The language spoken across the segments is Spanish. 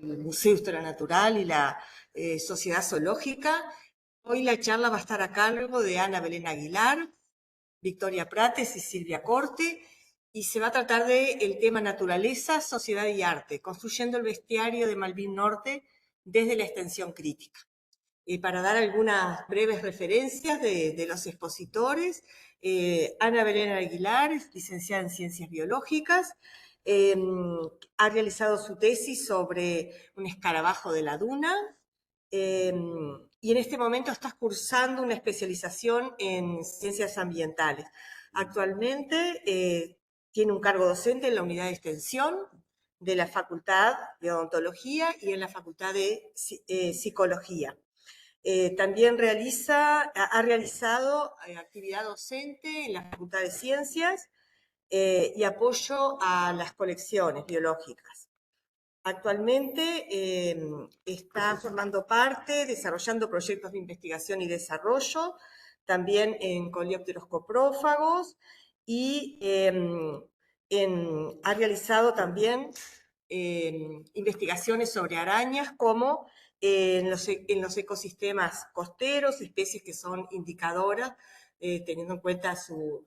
Museo de Historia Natural y la Sociedad Zoológica. Hoy la charla va a estar a cargo de Ana Belén Aguilar, Victoria Prates y Silvia Corte, y se va a tratar del tema naturaleza, sociedad y arte, construyendo el bestiario de Malvin Norte desde la extensión crítica. Para dar algunas breves referencias de los expositores, Ana Belén Aguilar es licenciada en Ciencias Biológicas, ha realizado su tesis sobre un escarabajo de la duna, y en este momento está cursando una especialización en ciencias ambientales. Actualmente tiene un cargo docente en la unidad de extensión de la Facultad de Odontología y en la Facultad de Psicología. También ha realizado actividad docente en la Facultad de Ciencias y apoyo a las colecciones biológicas. Actualmente está formando parte, desarrollando proyectos de investigación y desarrollo, también en coleópteros coprófagos, y ha realizado también investigaciones sobre arañas, como en los ecosistemas costeros, especies que son indicadoras, teniendo en cuenta su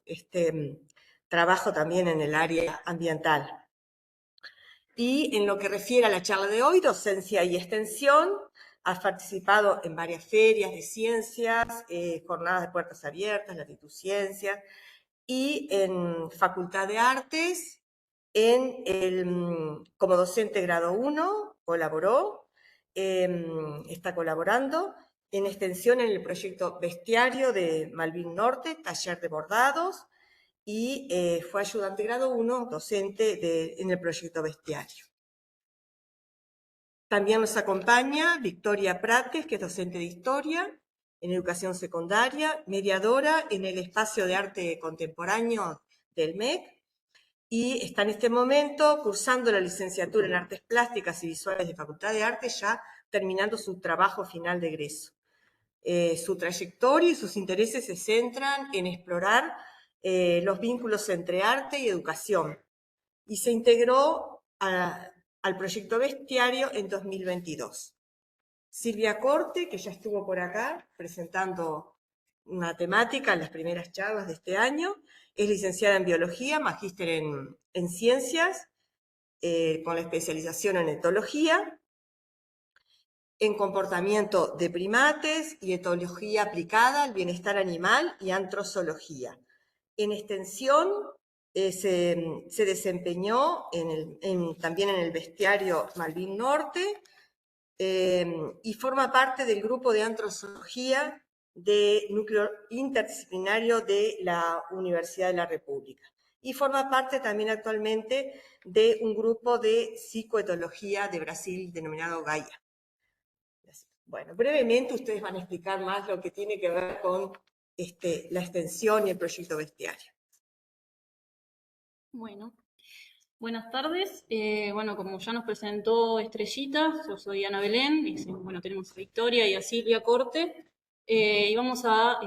trabajo también en el área ambiental. Y en lo que refiere a la charla de hoy, docencia y extensión, has participado en varias ferias de ciencias, jornadas de puertas abiertas, Latituciencias, y en Facultad de Artes, como docente grado 1, colaboró, está colaborando en extensión en el proyecto Bestiario de Malvin Norte, taller de bordados, y fue ayudante grado 1, docente en el proyecto Bestiario. También nos acompaña Victoria Prates, que es docente de Historia en Educación Secundaria, mediadora en el Espacio de Arte Contemporáneo del MEC, y está en este momento cursando la licenciatura en Artes Plásticas y Visuales de Facultad de Arte, ya terminando su trabajo final de egreso. Su trayectoria y sus intereses se centran en explorar los vínculos entre arte y educación, y se integró al proyecto Bestiario en 2022. Silvia Corte, que ya estuvo por acá presentando una temática en las primeras charlas de este año, es licenciada en Biología, magíster en Ciencias, con la especialización en Etología, en Comportamiento de Primates y Etología aplicada al bienestar animal y Antrozoología. En extensión, se desempeñó también en el Bestiario Malvin Norte, y forma parte del grupo de Antrozoología de núcleo interdisciplinario de la Universidad de la República. Y forma parte también actualmente de un grupo de psicoetología de Brasil denominado Gaia. Bueno, brevemente ustedes van a explicar más lo que tiene que ver con la extensión y el proyecto Bestiario. Bueno, buenas tardes. Bueno, como ya nos presentó Estrellita, yo soy Ana Belén, y bueno, tenemos a Victoria y a Silvia Corte, y vamos a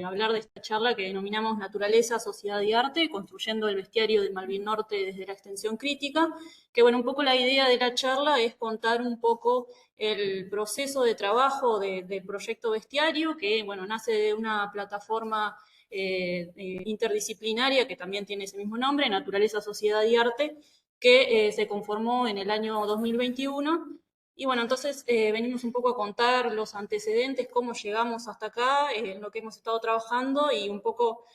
hablar de esta charla que denominamos Naturaleza, Sociedad y Arte, construyendo el bestiario de Malvin Norte desde la extensión crítica, que bueno, un poco la idea de la charla es contar un poco el proceso de trabajo del proyecto Bestiario, que bueno, nace de una plataforma interdisciplinaria que también tiene ese mismo nombre, Naturaleza, Sociedad y Arte, que se conformó en el año 2021. Y bueno, entonces venimos un poco a contar los antecedentes, cómo llegamos hasta acá, en lo que hemos estado trabajando y un poco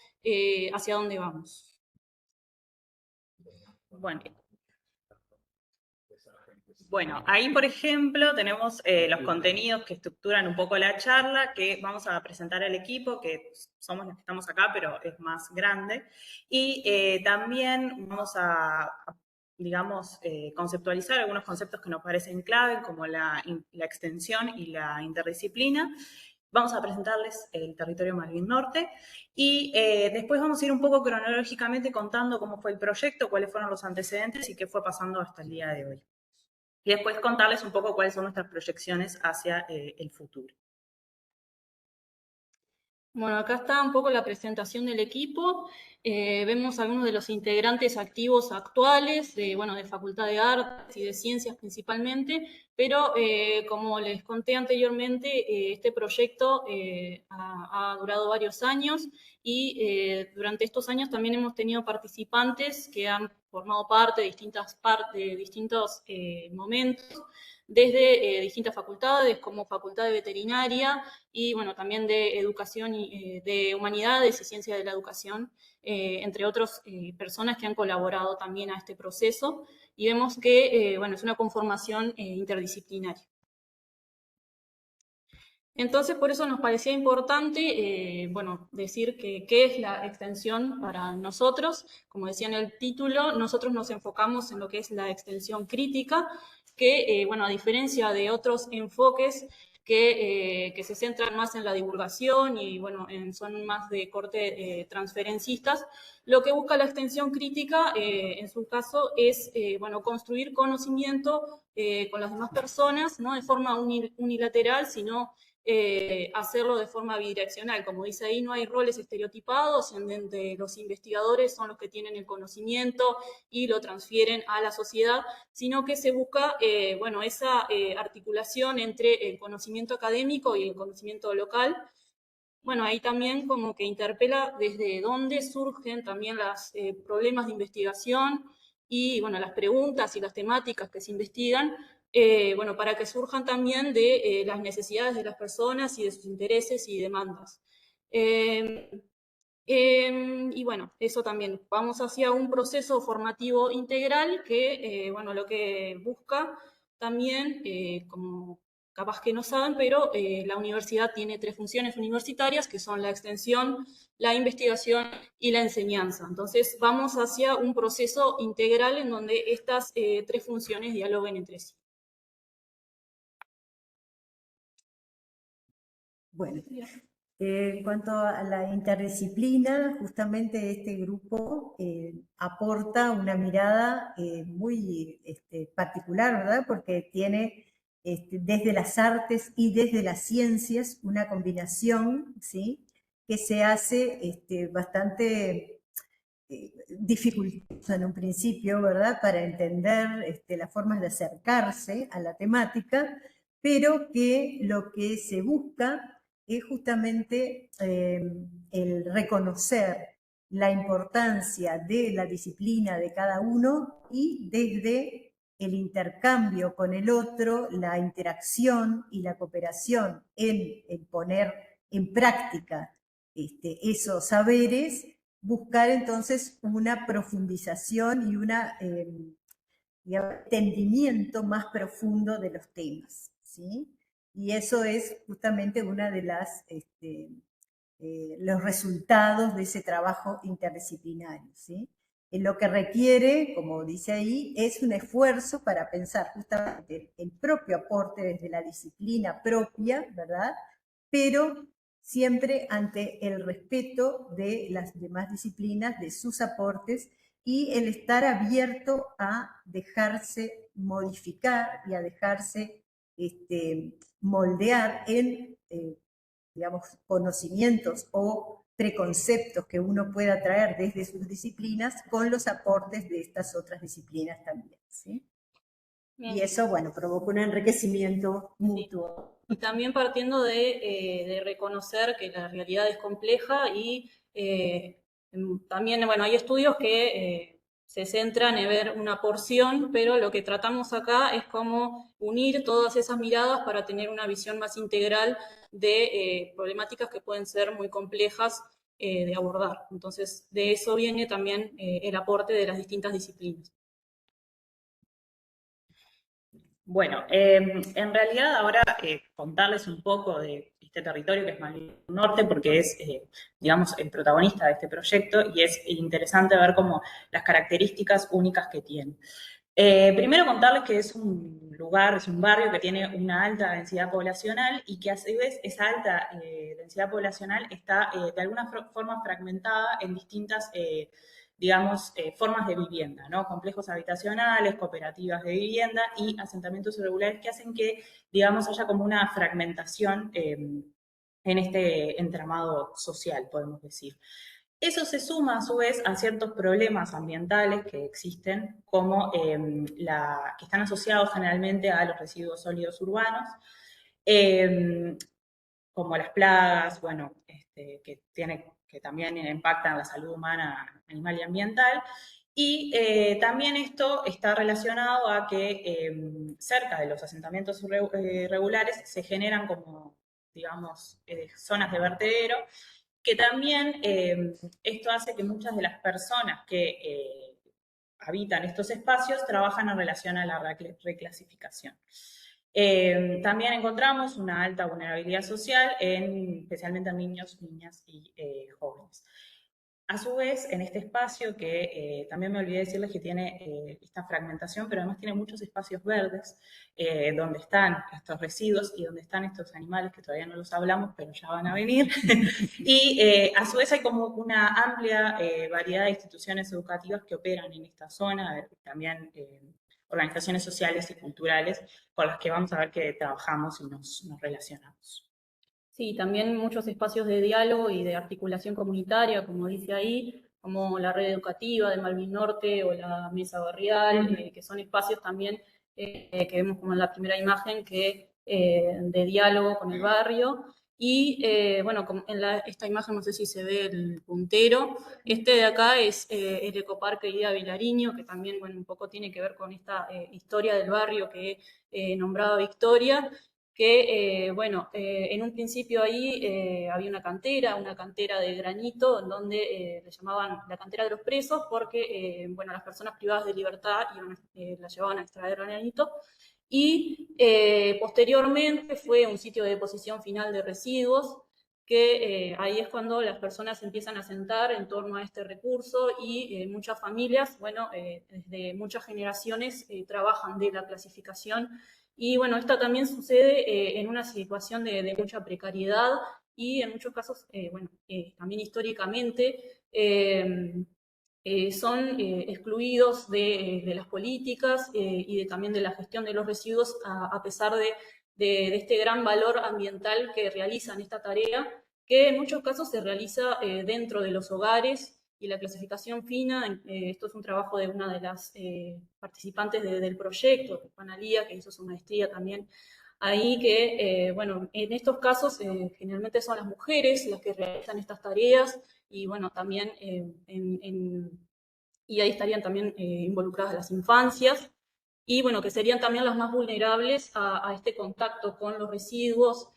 hacia dónde vamos. Bueno, ahí por ejemplo tenemos los contenidos que estructuran un poco la charla, que vamos a presentar al equipo, que somos los que estamos acá, pero es más grande. Y también vamos a digamos, conceptualizar algunos conceptos que nos parecen clave, como la extensión y la interdisciplina. Vamos a presentarles el territorio Malvin Norte y después vamos a ir un poco cronológicamente contando cómo fue el proyecto, cuáles fueron los antecedentes y qué fue pasando hasta el día de hoy. Y después contarles un poco cuáles son nuestras proyecciones hacia el futuro. Bueno, acá está un poco la presentación del equipo. Vemos algunos de los integrantes activos actuales, de Facultad de Artes y de Ciencias principalmente, pero como les conté anteriormente, este proyecto ha durado varios años y durante estos años también hemos tenido participantes que han formado parte de distintos momentos, desde distintas facultades, como Facultad de Veterinaria, y bueno, también de educación y de humanidades y ciencia de la educación, entre otras personas que han colaborado también a este proceso, y vemos que, bueno, es una conformación interdisciplinaria. Entonces, por eso nos parecía importante, bueno, decir que qué es la extensión para nosotros. Como decía en el título, nosotros nos enfocamos en lo que es la extensión crítica, que, bueno, a diferencia de otros enfoques que se centran más en la divulgación y, bueno, son más de corte transferencistas, lo que busca la extensión crítica, en su caso, es, bueno, construir conocimiento con las demás personas, no de forma unilateral, sino hacerlo de forma bidireccional. Como dice ahí, no hay roles estereotipados en donde los investigadores son los que tienen el conocimiento y lo transfieren a la sociedad, sino que se busca, bueno, esa articulación entre el conocimiento académico y el conocimiento local. Bueno, ahí también como que interpela desde dónde surgen también los problemas de investigación y, bueno, las preguntas y las temáticas que se investigan, bueno, para que surjan también de las necesidades de las personas y de sus intereses y demandas. Eh, y bueno, eso también, vamos hacia un proceso formativo integral que, bueno, lo que busca también, como capaz que no saben, pero la universidad tiene 3 funciones universitarias, que son la extensión, la investigación y la enseñanza. Entonces, vamos hacia un proceso integral en donde estas 3 funciones dialoguen entre sí. Bueno, en cuanto a la interdisciplina, justamente este grupo aporta una mirada muy particular, ¿verdad? Porque tiene desde las artes y desde las ciencias una combinación, ¿sí? Que se hace bastante dificultosa en un principio, ¿verdad? Para entender las formas de acercarse a la temática, pero que lo que se busca es justamente el reconocer la importancia de la disciplina de cada uno y desde el intercambio con el otro, la interacción y la cooperación en poner en práctica esos saberes, buscar entonces una profundización y un entendimiento más profundo de los temas, ¿sí? Y eso es justamente una de las los resultados de ese trabajo interdisciplinario, ¿sí? Lo que requiere, como dice ahí, es un esfuerzo para pensar justamente el propio aporte desde la disciplina propia, ¿verdad? Pero siempre ante el respeto de las demás disciplinas, de sus aportes, y el estar abierto a dejarse modificar y a dejarse moldear en digamos, conocimientos o preconceptos que uno pueda traer desde sus disciplinas con los aportes de estas otras disciplinas también, ¿sí? Y eso, bueno, provoca un enriquecimiento mutuo. Y también partiendo de reconocer que la realidad es compleja y también, bueno, hay estudios que se centran en ver una porción, pero lo que tratamos acá es cómo unir todas esas miradas para tener una visión más integral de problemáticas que pueden ser muy complejas de abordar. Entonces, de eso viene también el aporte de las distintas disciplinas. Bueno, en realidad ahora contarles un poco de este territorio que es Malvinas Norte, porque es, digamos, el protagonista de este proyecto y es interesante ver como las características únicas que tiene. Primero contarles que es un lugar, es un barrio que tiene una alta densidad poblacional y que a su vez esa alta densidad poblacional está de alguna forma fragmentada en distintas digamos, formas de vivienda, ¿no? Complejos habitacionales, cooperativas de vivienda y asentamientos irregulares que hacen que, digamos, haya como una fragmentación en este entramado social, podemos decir. Eso se suma a su vez a ciertos problemas ambientales que existen, como que están asociados generalmente a los residuos sólidos urbanos, como las plagas, bueno, que también impactan la salud humana, animal y ambiental. Y también esto está relacionado a que cerca de los asentamientos regulares se generan como, digamos, zonas de vertedero, que también esto hace que muchas de las personas que habitan estos espacios trabajan en relación a la reclasificación. También encontramos una alta vulnerabilidad social, especialmente en niños, niñas y jóvenes. A su vez, en este espacio, que también me olvidé decirles que tiene esta fragmentación, pero además tiene muchos espacios verdes, donde están estos residuos y donde están estos animales, que todavía no los hablamos, pero ya van a venir. Y a su vez hay como una amplia variedad de instituciones educativas que operan en esta zona, también organizaciones sociales y culturales, con las que vamos a ver que trabajamos y nos relacionamos. Sí, también muchos espacios de diálogo y de articulación comunitaria, como dice ahí, como la red educativa de Malvin Norte o la mesa barrial, que son espacios también que vemos como en la primera imagen, de diálogo con el barrio. Y bueno, esta imagen no sé si se ve el puntero. Este de acá es el Ecoparque Ida Vilariño, que también, bueno, un poco tiene que ver con esta historia del barrio que he nombrado Victoria, que, bueno, en un principio ahí había una cantera de granito, en donde le llamaban la cantera de los presos, porque, bueno, las personas privadas de libertad la llevaban a extraer granito. Y posteriormente fue un sitio de deposición final de residuos, que ahí es cuando las personas empiezan a sentar en torno a este recurso y muchas familias, bueno, desde muchas generaciones trabajan de la clasificación. Y bueno, esto también sucede en una situación de mucha precariedad y en muchos casos, bueno, también históricamente son excluidos de las políticas y también de la gestión de los residuos, a pesar de este gran valor ambiental que realizan esta tarea, que en muchos casos se realiza dentro de los hogares. Y la clasificación fina, esto es un trabajo de una de las participantes del proyecto, Panalía, que hizo su maestría también ahí, que, bueno, en estos casos generalmente son las mujeres las que realizan estas tareas y, bueno, también y ahí estarían también involucradas las infancias y, bueno, que serían también las más vulnerables a este contacto con los residuos.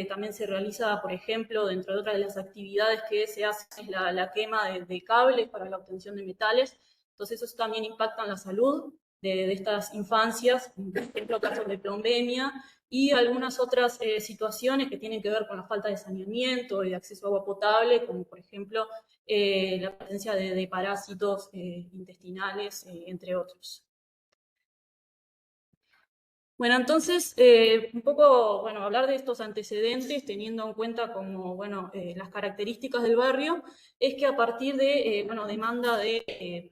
También se realiza, por ejemplo, dentro de otras de las actividades que se hace, es la quema de cables para la obtención de metales. Entonces, eso también impacta en la salud de estas infancias, por ejemplo, casos de plombemia y algunas otras situaciones que tienen que ver con la falta de saneamiento y de acceso a agua potable, como por ejemplo la presencia de parásitos intestinales, entre otros. Bueno, entonces, un poco, bueno, hablar de estos antecedentes, teniendo en cuenta como, bueno, las características del barrio, es que a partir de, bueno, demanda de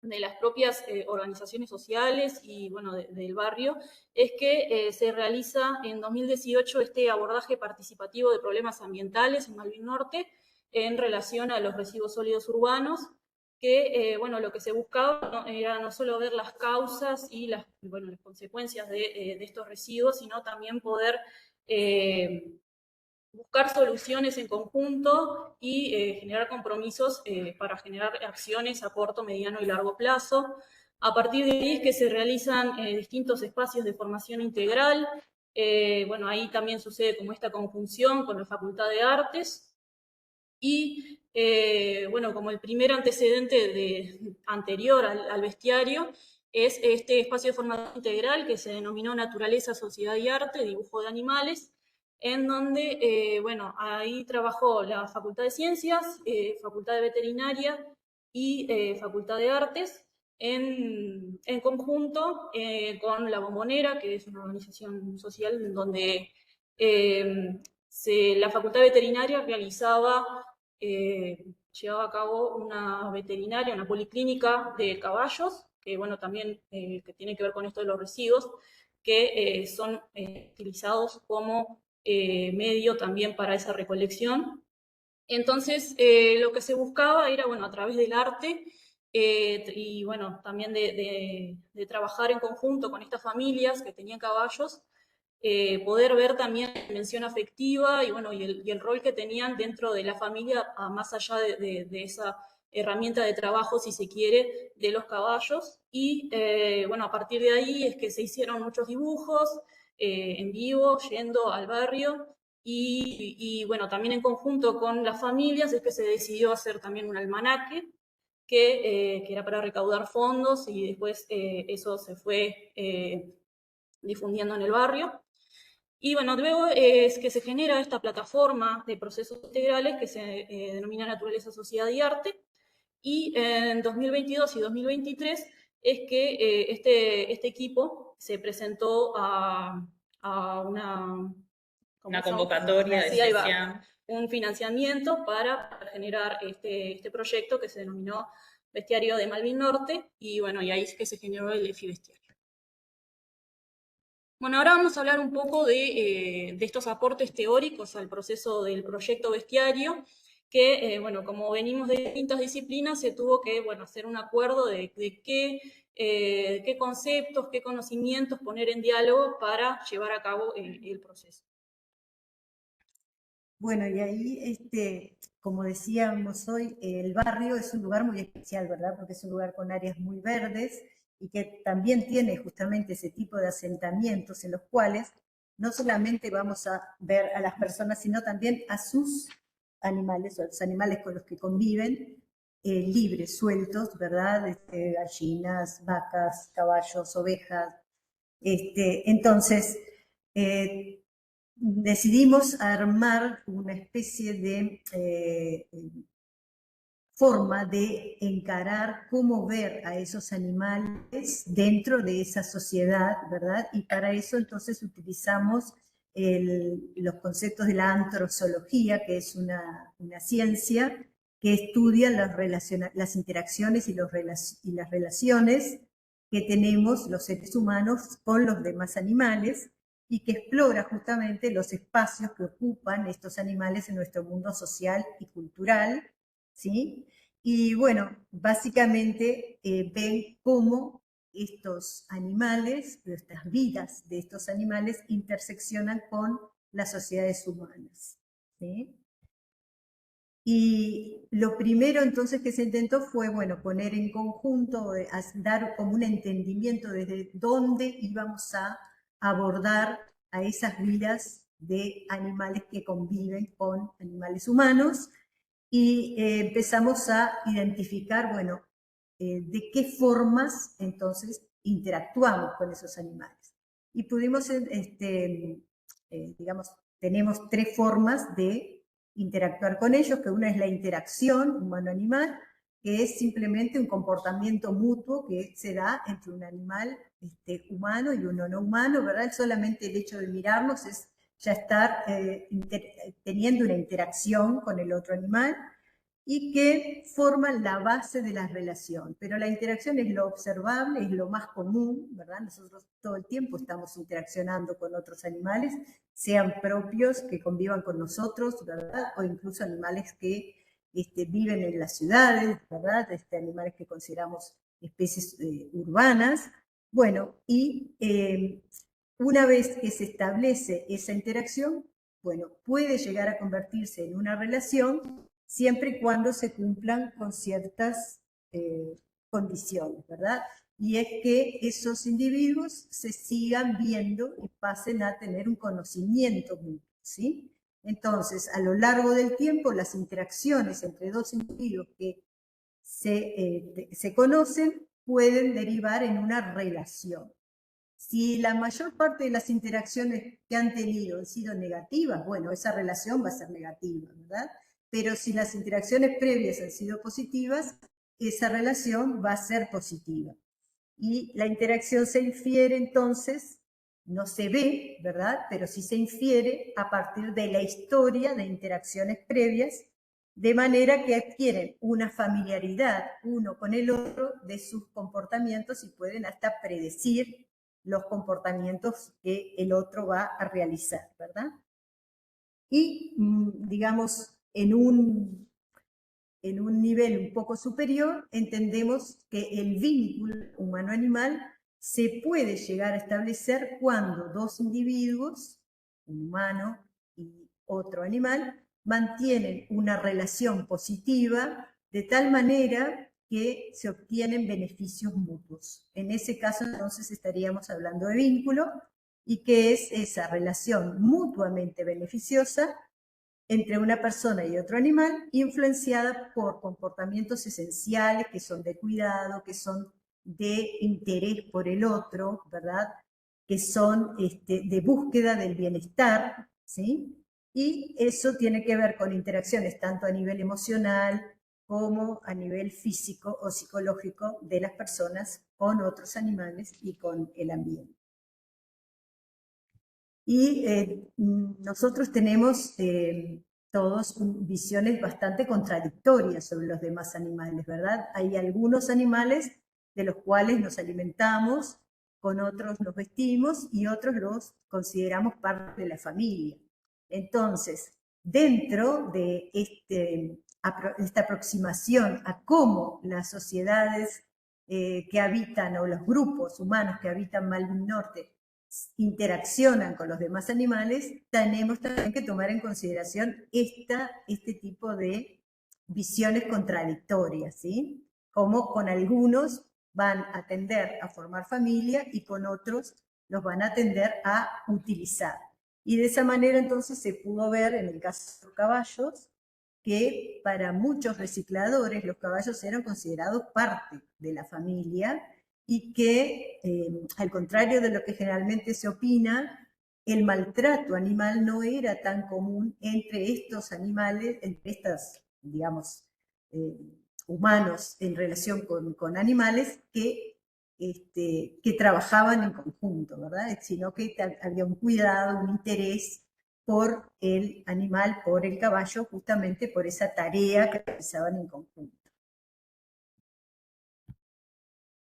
las propias organizaciones sociales y, bueno, del barrio, es que se realiza en 2018 este abordaje participativo de problemas ambientales en Malvin Norte en relación a los residuos sólidos urbanos, que, bueno, lo que se buscaba era no solo ver las causas y las consecuencias de estos residuos, sino también poder buscar soluciones en conjunto y generar compromisos para generar acciones a corto, mediano y largo plazo. A partir de ahí es que se realizan distintos espacios de formación integral. Bueno, ahí también sucede como esta conjunción con la Facultad de Artes. Y bueno, como el primer antecedente anterior al bestiario, es este espacio de formación integral que se denominó Naturaleza, Sociedad y Arte, dibujo de animales, en donde, bueno, ahí trabajó la Facultad de Ciencias, Facultad de Veterinaria y Facultad de Artes, en conjunto con La Bombonera, que es una organización social donde la Facultad de Veterinaria llevaba a cabo una veterinaria, una policlínica de caballos, que bueno, también que tiene que ver con esto de los residuos, que son utilizados como medio también para esa recolección. Entonces, lo que se buscaba era, bueno, a través del arte y, bueno, también de trabajar en conjunto con estas familias que tenían caballos, poder ver también la dimensión afectiva y, bueno, y el rol que tenían dentro de la familia, más allá de esa herramienta de trabajo, si se quiere, de los caballos. Y, bueno, a partir de ahí es que se hicieron muchos dibujos en vivo, yendo al barrio. Y, bueno, también en conjunto con las familias es que se decidió hacer también un almanaque que era para recaudar fondos y después eso se fue difundiendo en el barrio. Y bueno, luego es que se genera esta plataforma de procesos integrales que se denomina Naturaleza, Sociedad y Arte. Y en 2022 y 2023 es que este equipo se presentó a Una convocatoria de sí, ahí va, sesión. un financiamiento para generar este proyecto que se denominó Bestiario de Malvin Norte, y bueno, y ahí es que se generó el EFI Bestiario. Bueno, ahora vamos a hablar un poco de estos aportes teóricos al proceso del proyecto Bestiario, que, bueno, como venimos de distintas disciplinas, se tuvo que, bueno, hacer un acuerdo de qué conceptos, qué conocimientos poner en diálogo para llevar a cabo el proceso. Bueno, y ahí, como decíamos hoy, el barrio es un lugar muy especial, ¿verdad? Porque es un lugar con áreas muy verdes y que también tiene justamente ese tipo de asentamientos en los cuales no solamente vamos a ver a las personas, sino también a sus animales, o a los animales con los que conviven, libres, sueltos, ¿verdad? Gallinas, vacas, caballos, ovejas. Entonces, decidimos armar una especie de forma de encarar cómo ver a esos animales dentro de esa sociedad, ¿verdad? Y para eso entonces utilizamos los conceptos de la antrozoología, que es una ciencia que estudia las interacciones y las relaciones que tenemos los seres humanos con los demás animales, y que explora justamente los espacios que ocupan estos animales en nuestro mundo social y cultural, ¿sí? Y bueno, básicamente ven cómo estos animales, estas vidas de estos animales interseccionan con las sociedades humanas, ¿sí? Y lo primero entonces que se intentó fue, bueno, poner en conjunto, dar como un entendimiento desde dónde íbamos a abordar a esas vidas de animales que conviven con animales humanos, y empezamos a identificar, bueno, de qué formas entonces interactuamos con esos animales. Y pudimos, digamos, tenemos 3 formas de interactuar con ellos, que una es la interacción humano-animal, que es simplemente un comportamiento mutuo que se da entre un animal humano y uno no humano, ¿verdad? Solamente el hecho de mirarnos es ya estar teniendo una interacción con el otro animal, y que forman la base de la relación. Pero la interacción es lo observable, es lo más común, ¿verdad? Nosotros todo el tiempo estamos interaccionando con otros animales, sean propios que convivan con nosotros, ¿verdad? O incluso animales que viven en las ciudades, ¿verdad? Animales que consideramos especies urbanas. Bueno, y una vez que se establece esa interacción, bueno, puede llegar a convertirse en una relación siempre y cuando se cumplan con ciertas condiciones, ¿verdad? Y es que esos individuos se sigan viendo y pasen a tener un conocimiento mutuo, ¿sí? Entonces, a lo largo del tiempo, las interacciones entre dos individuos que se conocen pueden derivar en una relación. Si la mayor parte de las interacciones que han tenido han sido negativas, bueno, esa relación va a ser negativa, ¿verdad? Pero si las interacciones previas han sido positivas, esa relación va a ser positiva. Y la interacción se infiere entonces, no se ve, ¿verdad? Pero sí se infiere a partir de la historia de interacciones previas, de manera que adquieren una familiaridad uno con el otro de sus comportamientos y pueden hasta predecir los comportamientos que el otro va a realizar, ¿verdad? Y, digamos, en un nivel un poco superior, entendemos que el vínculo humano-animal se puede llegar a establecer cuando dos individuos, un humano y otro animal, mantienen una relación positiva de tal manera que se obtienen beneficios mutuos. En ese caso, entonces, estaríamos hablando de vínculo, y que es esa relación mutuamente beneficiosa entre una persona y otro animal, influenciada por comportamientos esenciales que son de cuidado, que son de interés por el otro, ¿verdad? Que son de búsqueda del bienestar, ¿sí? Y eso tiene que ver con interacciones tanto a nivel emocional como a nivel físico o psicológico de las personas con otros animales y con el ambiente. Y nosotros tenemos todos visiones bastante contradictorias sobre los demás animales, ¿verdad? Hay algunos animales de los cuales nos alimentamos, con otros nos vestimos y otros los consideramos parte de la familia. Entonces, dentro de esta aproximación a cómo las sociedades que habitan, o los grupos humanos que habitan Malvin Norte, interaccionan con los demás animales, tenemos también que tomar en consideración este tipo de visiones contradictorias, ¿sí? Como con algunos van a tender a formar familia y con otros los van a tender a utilizar. Y de esa manera entonces se pudo ver en el caso de los caballos que para muchos recicladores los caballos eran considerados parte de la familia, y que, al contrario de lo que generalmente se opina, el maltrato animal no era tan común entre estos animales, entre estos, digamos, humanos en relación con animales que trabajaban en conjunto, ¿verdad? Sino que había un cuidado, un interés por el animal, por el caballo, justamente por esa tarea que realizaban en conjunto.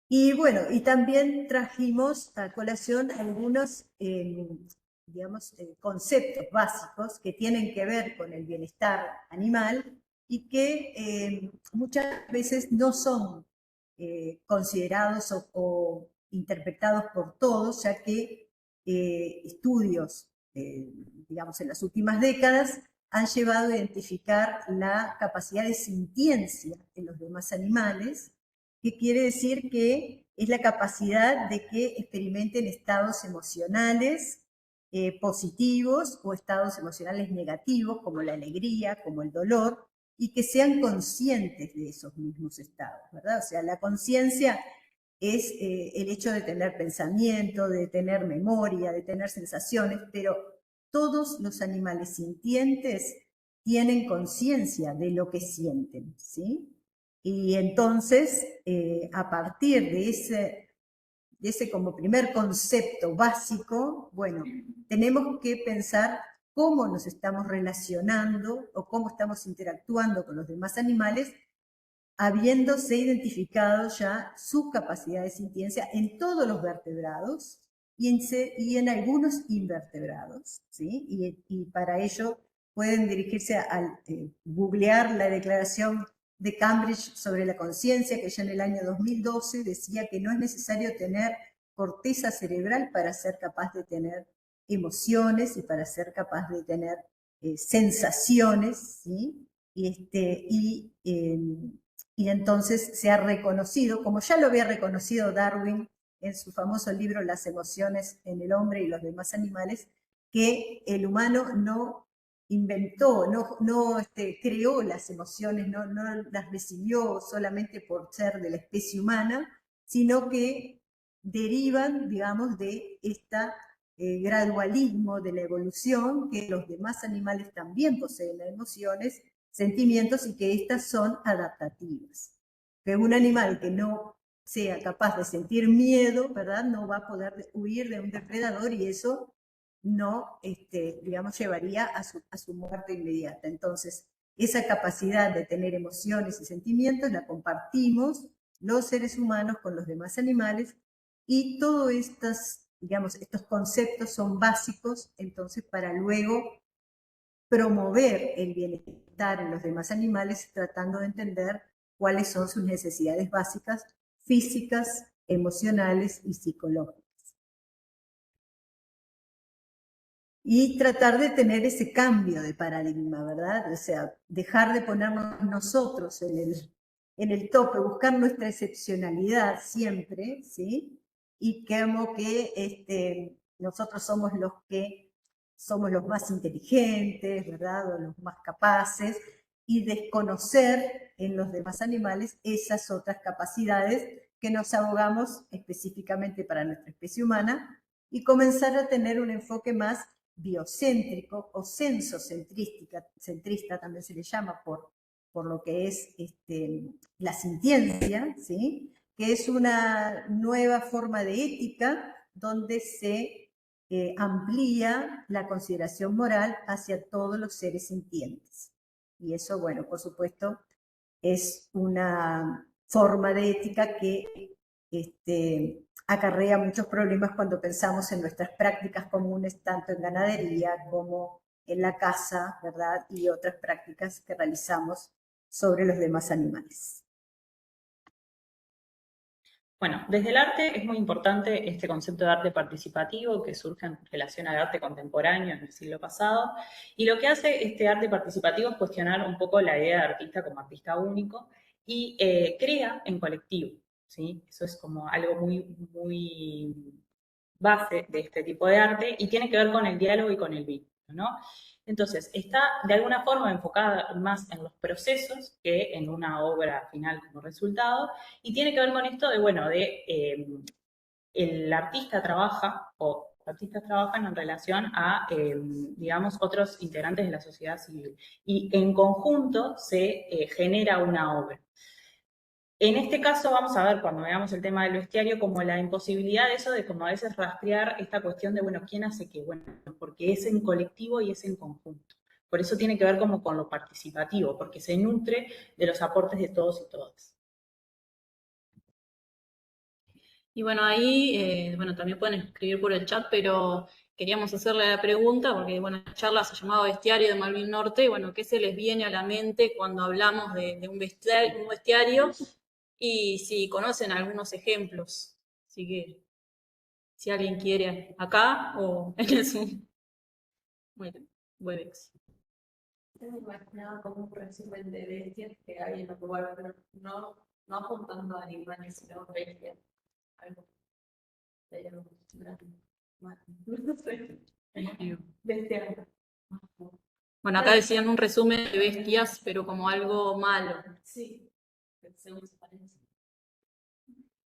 Y bueno, y también trajimos a colación algunos, digamos, conceptos básicos que tienen que ver con el bienestar animal y que muchas veces no son considerados o interpretados por todos, ya que estudios, digamos, en las últimas décadas han llevado a identificar la capacidad de sintiencia en los demás animales, que quiere decir que es la capacidad de que experimenten estados emocionales positivos o estados emocionales negativos, como la alegría, como el dolor, y que sean conscientes de esos mismos estados, ¿verdad? O sea, la conciencia es el hecho de tener pensamiento, de tener memoria, de tener sensaciones, pero todos los animales sintientes tienen conciencia de lo que sienten, ¿sí? Y entonces, a partir de ese como primer concepto básico, bueno, tenemos que pensar cómo nos estamos relacionando o cómo estamos interactuando con los demás animales, habiéndose identificado ya su capacidad de sintiencia en todos los vertebrados y en algunos invertebrados, ¿sí? Y para ello pueden dirigirse al googlear la Declaración de Cambridge sobre la conciencia, que ya en el año 2012 decía que no es necesario tener corteza cerebral para ser capaz de tener emociones y para ser capaz de tener sensaciones, ¿sí? Y entonces se ha reconocido, como ya lo había reconocido Darwin en su famoso libro Las emociones en el hombre y los demás animales, que el humano no inventó, no creó las emociones, no las recibió solamente por ser de la especie humana, sino que derivan, digamos, de este gradualismo de la evolución, que los demás animales también poseen emociones, sentimientos, y que estas son adaptativas. Que un animal que no sea capaz de sentir miedo, ¿verdad?, no va a poder huir de un depredador, y eso no, digamos, llevaría a su muerte inmediata. Entonces, esa capacidad de tener emociones y sentimientos la compartimos los seres humanos con los demás animales, y todos estos, digamos, estos conceptos son básicos entonces para luego promover el bienestar en los demás animales, tratando de entender cuáles son sus necesidades básicas, físicas, emocionales y psicológicas. Y tratar de tener ese cambio de paradigma, ¿verdad? O sea, dejar de ponernos nosotros en el tope, buscar nuestra excepcionalidad siempre, ¿sí? Y como que nosotros somos los que somos los más inteligentes, ¿verdad? O los más capaces, y desconocer en los demás animales esas otras capacidades que nos abogamos específicamente para nuestra especie humana, y comenzar a tener un enfoque más biocéntrico o sensocentrista, también se le llama por lo que es la sintiencia, ¿sí? Que es una nueva forma de ética donde se amplía la consideración moral hacia todos los seres sintientes. Y eso, bueno, por supuesto, es una forma de ética que acarrea muchos problemas cuando pensamos en nuestras prácticas comunes, tanto en ganadería como en la caza, ¿verdad? Y otras prácticas que realizamos sobre los demás animales. Bueno, desde el arte es muy importante este concepto de arte participativo que surge en relación al arte contemporáneo en el siglo pasado, y lo que hace este arte participativo es cuestionar un poco la idea de artista como artista único y crea en colectivo, ¿sí? Eso es como algo muy base de este tipo de arte y tiene que ver con el diálogo y con el vínculo, ¿no? Entonces, está de alguna forma enfocada más en los procesos que en una obra final como resultado, y tiene que ver con esto de, bueno, el artista trabaja, o artistas trabajan en relación a, digamos, otros integrantes de la sociedad civil, y en conjunto se genera una obra. En este caso vamos a ver, cuando veamos el tema del bestiario, como la imposibilidad de eso, de como a veces rastrear esta cuestión de, bueno, ¿quién hace qué? Bueno, porque es en colectivo y es en conjunto. Por eso tiene que ver como con lo participativo, porque se nutre de los aportes de todos y todas. Y bueno, ahí, bueno, también pueden escribir por el chat, pero queríamos hacerle la pregunta, porque, bueno, la charla se llamaba Bestiario de Malvin Norte, y bueno, ¿qué se les viene a la mente cuando hablamos de un bestiario? Y si conocen algunos ejemplos. Así que, si alguien quiere, acá o en el Zoom. Bueno, Webex. Yo me imaginaba como un resumen de bestias que hay en el lugar, pero no apuntando a animales, sino bestias. Algo. No sé. Bestias. Bueno, acá decían un resumen de bestias, pero como algo malo. Sí. Según se parece.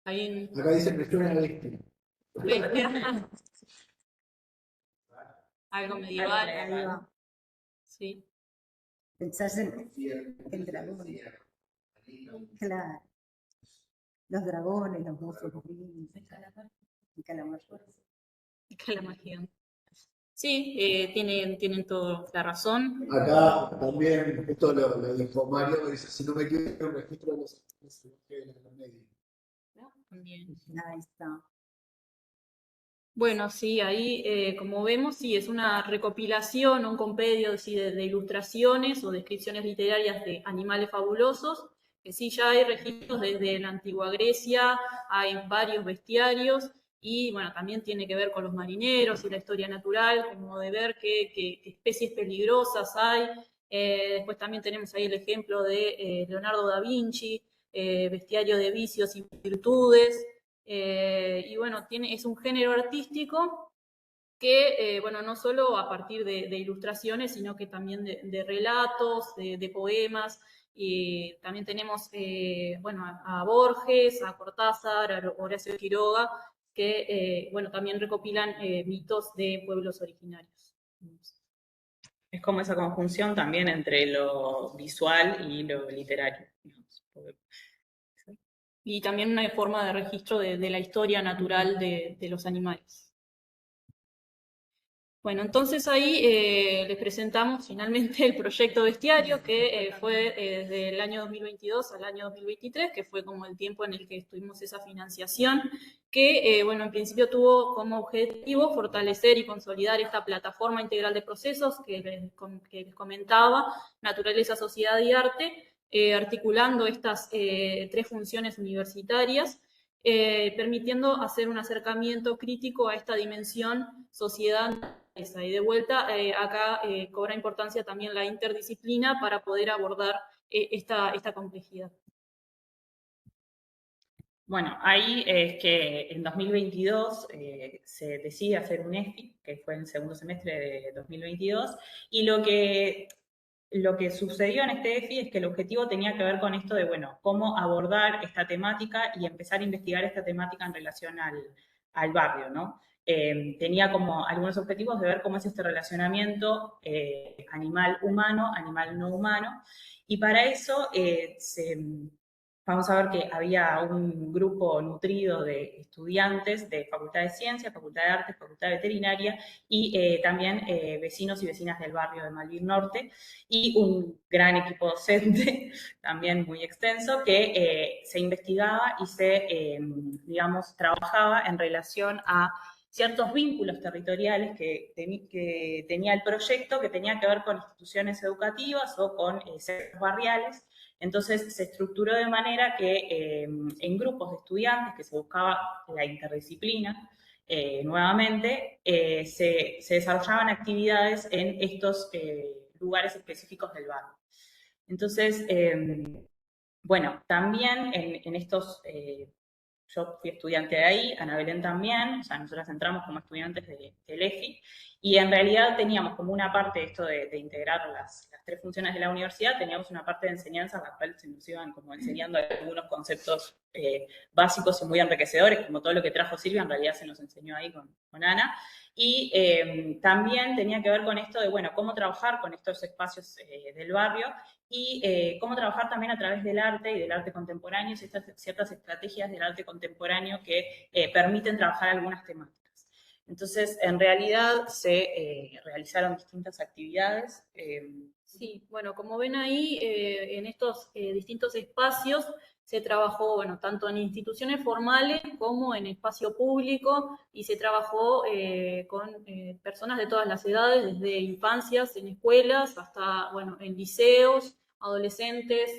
Ahí en... Acá dice que estoy en la lista. bestia. Algo medieval. Ahí va. Sí. Pensás en el dragón. Claro. Los dragones, los monstruos marinos, el calamar. Calamagión. Sí, tienen toda la razón. Acá también, esto lo dijo Mario, dice, si no me equivoco, un registro de los de la media. También. Ahí está. Bueno, sí, ahí como vemos, sí, es una recopilación, un compendio sí, de ilustraciones o descripciones literarias de animales fabulosos, que sí ya hay registros desde la antigua Grecia, hay varios bestiarios, y bueno, también tiene que ver con los marineros y la historia natural, como de ver qué especies peligrosas hay. Después también tenemos ahí el ejemplo de Leonardo da Vinci, bestiario de vicios y virtudes. Y bueno, es un género artístico que, bueno, no solo a partir de ilustraciones, sino que también de relatos, de poemas, y también tenemos, bueno, a Borges, a Cortázar, a Horacio Quiroga, que, bueno, también recopilan mitos de pueblos originarios. Es como esa conjunción también entre lo visual y lo literario, digamos. Y también una forma de registro de la historia natural de los animales. Bueno, entonces ahí les presentamos finalmente el proyecto Bestiario, que fue desde el año 2022 al año 2023, que fue como el tiempo en el que tuvimos esa financiación, que, bueno, en principio tuvo como objetivo fortalecer y consolidar esta plataforma integral de procesos que les comentaba, naturaleza, sociedad y arte, articulando estas 3 funciones universitarias, permitiendo hacer un acercamiento crítico a esta dimensión sociedad-naturaleza. Y de vuelta, acá cobra importancia también la interdisciplina para poder abordar esta complejidad. Bueno, ahí es que en 2022 se decide hacer un EFI, que fue en el segundo semestre de 2022, y lo que sucedió en este EFI es que el objetivo tenía que ver con esto de, bueno, cómo abordar esta temática y empezar a investigar esta temática en relación al barrio, ¿no? Tenía como algunos objetivos de ver cómo es este relacionamiento animal-humano, animal-no humano, y para eso vamos a ver que había un grupo nutrido de estudiantes de Facultad de Ciencias, Facultad de Artes, Facultad Veterinaria y también vecinos y vecinas del barrio de Malvin Norte y un gran equipo docente, también muy extenso, que se investigaba y se, digamos, trabajaba en relación a ciertos vínculos territoriales que tenía el proyecto, que tenía que ver con instituciones educativas o con centros barriales. Entonces se estructuró de manera que en grupos de estudiantes, que se buscaba la interdisciplina, nuevamente, se desarrollaban actividades en estos lugares específicos del barrio. Entonces, bueno, también en estos, yo fui estudiante de ahí, Ana Belén también, o sea, nosotras entramos como estudiantes del EFI, y en realidad teníamos como una parte de esto de integrar las 3 funciones de la universidad, teníamos una parte de enseñanza en la cual se nos iban como enseñando algunos conceptos básicos y muy enriquecedores, como todo lo que trajo Silvia, en realidad se nos enseñó ahí con Ana, y también tenía que ver con esto de, bueno, cómo trabajar con estos espacios del barrio y cómo trabajar también a través del arte y del arte contemporáneo, ciertas estrategias del arte contemporáneo que permiten trabajar algunas temáticas. Entonces, en realidad se realizaron distintas actividades. Sí, bueno, como ven ahí, en estos distintos espacios se trabajó, bueno, tanto en instituciones formales como en espacio público y se trabajó con personas de todas las edades, desde infancias en escuelas hasta, bueno, en liceos, adolescentes,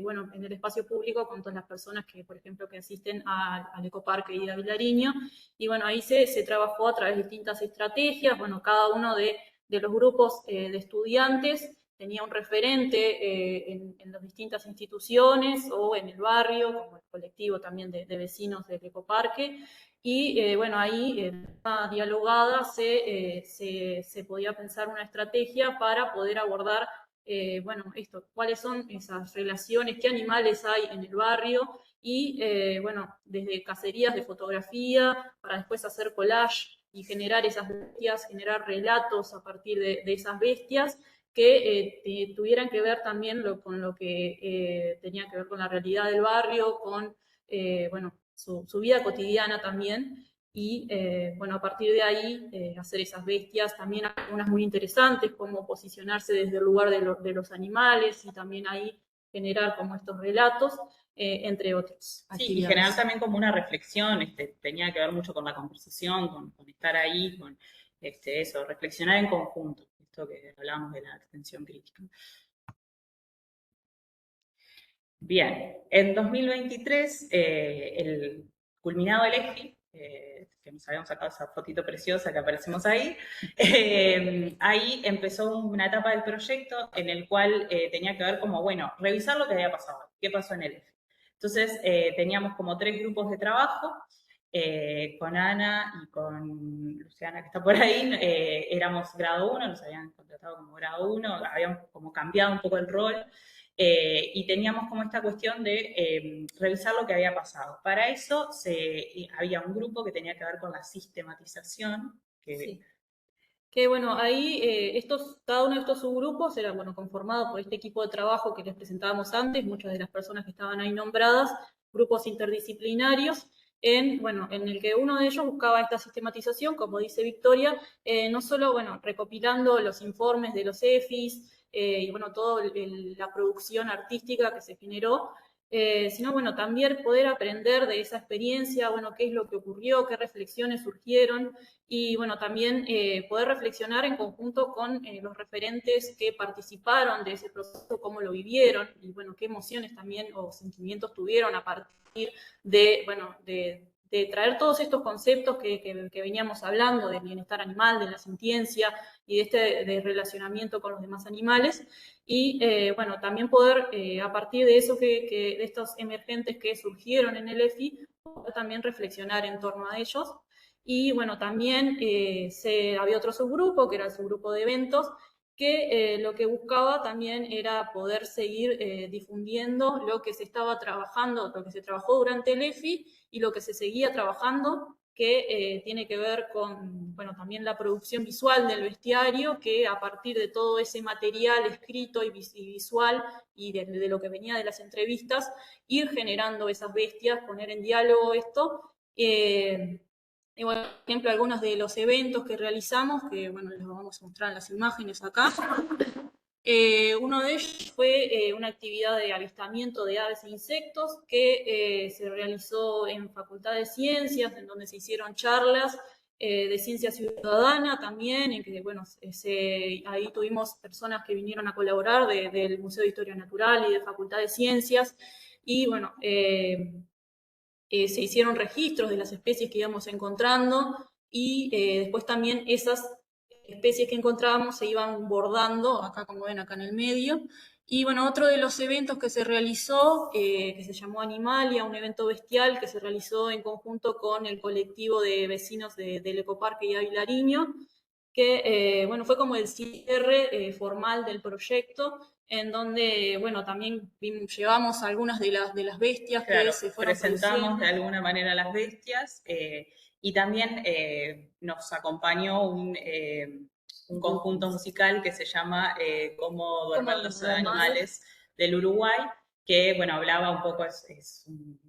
bueno, en el espacio público con todas las personas que, por ejemplo, que asisten al Ecoparque Ida Vilariño. Y bueno, ahí se trabajó a través de distintas estrategias, bueno, cada uno de los grupos de estudiantes tenía un referente en las distintas instituciones o en el barrio, como el colectivo también de vecinos del Ecoparque. Y bueno, ahí en una dialogada se podía pensar una estrategia para poder abordar, bueno, esto, cuáles son esas relaciones, qué animales hay en el barrio y, bueno, desde cacerías de fotografía para después hacer collage y generar esas bestias, generar relatos a partir de esas bestias que tuvieran que ver también con lo que tenía que ver con la realidad del barrio, con, bueno, su vida cotidiana también. Y bueno, a partir de ahí hacer esas bestias, también algunas muy interesantes, como posicionarse desde el lugar de los animales y también ahí generar como estos relatos, entre otros. Sí, y generar también como una reflexión, tenía que ver mucho con la conversación, con estar ahí, con eso, reflexionar en conjunto, esto que hablábamos de la atención crítica. Bien, en 2023, el culminado el EFI, que nos habíamos sacado esa fotito preciosa que aparecemos ahí, ahí empezó una etapa del proyecto en el cual tenía que ver como, bueno, revisar lo que había pasado, qué pasó en el EFI. Entonces, teníamos como 3 grupos de trabajo, con Ana y con Luciana, que está por ahí, éramos grado 1, nos habían contratado como grado 1, habíamos como cambiado un poco el rol, y teníamos como esta cuestión de revisar lo que había pasado. Para eso había un grupo que tenía que ver con la sistematización. Sí. Que bueno, ahí cada uno de estos subgrupos era, bueno, conformado por este equipo de trabajo que les presentábamos antes, muchas de las personas que estaban ahí nombradas, grupos interdisciplinarios, bueno, en el que uno de ellos buscaba esta sistematización, como dice Victoria, no solo, bueno, recopilando los informes de los EFIs y, bueno, toda la producción artística que se generó, sino, bueno, también poder aprender de esa experiencia, bueno, qué es lo que ocurrió, qué reflexiones surgieron, y, bueno, también poder reflexionar en conjunto con los referentes que participaron de ese proceso, cómo lo vivieron, y, bueno, qué emociones también o sentimientos tuvieron a partir de, bueno, de traer todos estos conceptos que veníamos hablando, del bienestar animal, de la sintiencia y de relacionamiento con los demás animales. Y bueno, también poder, a partir de eso, de estos emergentes que surgieron en el EFI, poder también reflexionar en torno a ellos. Y bueno, también había otro subgrupo, que era el subgrupo de eventos, que lo que buscaba también era poder seguir difundiendo lo que se estaba trabajando, lo que se trabajó durante el EFI y lo que se seguía trabajando, que tiene que ver con, bueno, también la producción visual del bestiario, que a partir de todo ese material escrito y visual y de lo que venía de las entrevistas, ir generando esas bestias, poner en diálogo esto. Y bueno, por ejemplo, algunos de los eventos que realizamos, que bueno, les vamos a mostrar en las imágenes acá. Uno de ellos fue una actividad de avistamiento de aves e insectos que se realizó en Facultad de Ciencias, en donde se hicieron charlas de ciencia ciudadana también, en que bueno, ahí tuvimos personas que vinieron a colaborar del Museo de Historia Natural y de Facultad de Ciencias, y bueno, se hicieron registros de las especies que íbamos encontrando, y después también esas especies que encontrábamos se iban bordando, acá como ven acá en el medio. Y bueno, otro de los eventos que se realizó, que se llamó Animalia, un evento bestial que se realizó en conjunto con el colectivo de vecinos del Ecoparque y Vilariño, que bueno, fue como el cierre formal del proyecto, en donde, bueno, también llevamos algunas de las bestias Claro, que se fueron presentamos produciendo. de alguna manera las bestias y también nos acompañó un conjunto musical que se llama Cómo duermen los animales del Uruguay, que, bueno, hablaba un poco, es un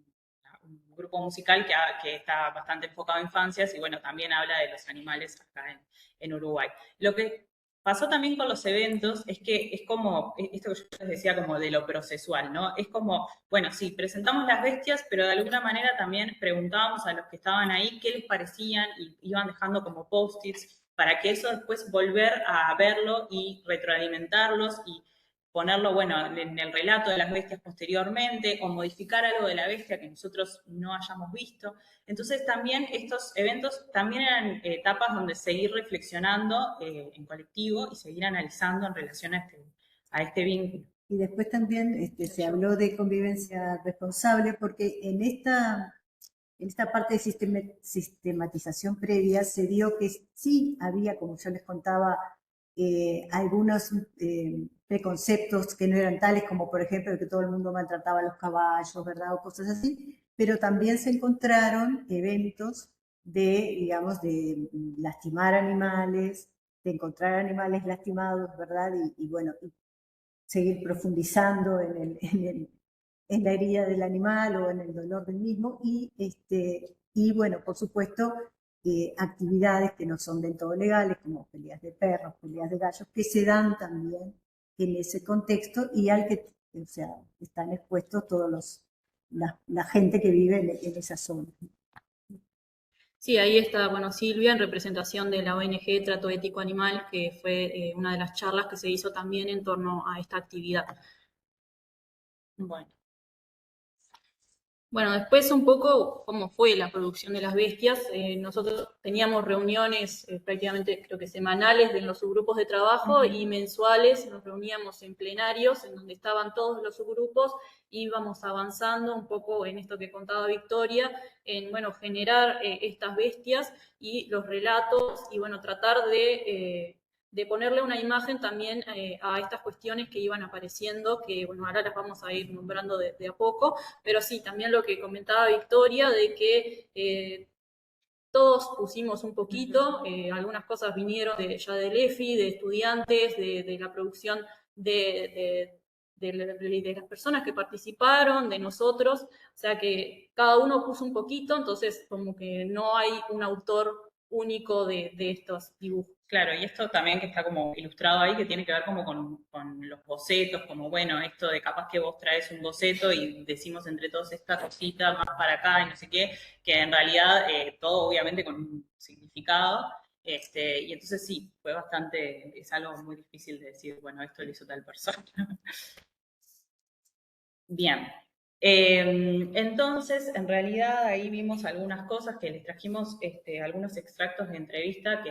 grupo musical que está bastante enfocado en infancias y, bueno, también habla de los animales acá en Uruguay. Lo que pasó también con los eventos es que es como, esto que yo les decía, como de lo procesual, ¿no? Es como, bueno, sí, presentamos las bestias, pero de alguna manera también preguntábamos a los que estaban ahí qué les parecían y iban dejando como post-its para que eso después volver a verlo y retroalimentarlos y ponerlo, bueno, en el relato de las bestias posteriormente o modificar algo de la bestia que nosotros no hayamos visto. Entonces también estos eventos también eran etapas donde seguir reflexionando en colectivo y seguir analizando en relación a este vínculo. Y después también se habló de convivencia responsable, porque en esta parte de sistematización previa se dio que sí había, como yo les contaba, algunos preconceptos que no eran tales, como por ejemplo que todo el mundo maltrataba a los caballos, ¿verdad? O cosas así, pero también se encontraron eventos digamos, de lastimar animales, de encontrar animales lastimados, ¿verdad? Y bueno, seguir profundizando en la herida del animal o en el dolor del mismo, y bueno, por supuesto, actividades que no son del todo legales, como peleas de perros, peleas de gallos, que se dan también en ese contexto y al que, o sea, están expuestos todos la gente que vive en esa zona. Sí, ahí está, bueno, Silvia, en representación de la ONG Trato Ético Animal, que fue una de las charlas que se hizo también en torno a esta actividad. Bueno. Bueno, después un poco cómo fue la producción de las bestias. Nosotros teníamos reuniones prácticamente, creo que semanales en los subgrupos de trabajo y mensuales nos reuníamos en plenarios en donde estaban todos los subgrupos y íbamos avanzando un poco en esto que contaba Victoria, en, bueno, generar estas bestias y los relatos y, bueno, tratar de ponerle una imagen también a estas cuestiones que iban apareciendo, que bueno, ahora las vamos a ir nombrando de a poco, pero sí, también lo que comentaba Victoria, de que todos pusimos un poquito, algunas cosas vinieron ya del EFI, de estudiantes, de la producción de las personas que participaron, de nosotros, o sea que cada uno puso un poquito, entonces como que no hay un autor único de estos dibujos. Claro, y esto también que está como ilustrado ahí, que tiene que ver como con los bocetos, como bueno, esto de capaz que vos traes un boceto y decimos entre todos esta cosita más para acá y no sé qué, que en realidad todo obviamente con un significado, y entonces sí, fue bastante, es algo muy difícil de decir, bueno, esto lo hizo tal persona. Bien. Entonces, en realidad ahí vimos algunas cosas que les trajimos, algunos extractos de entrevista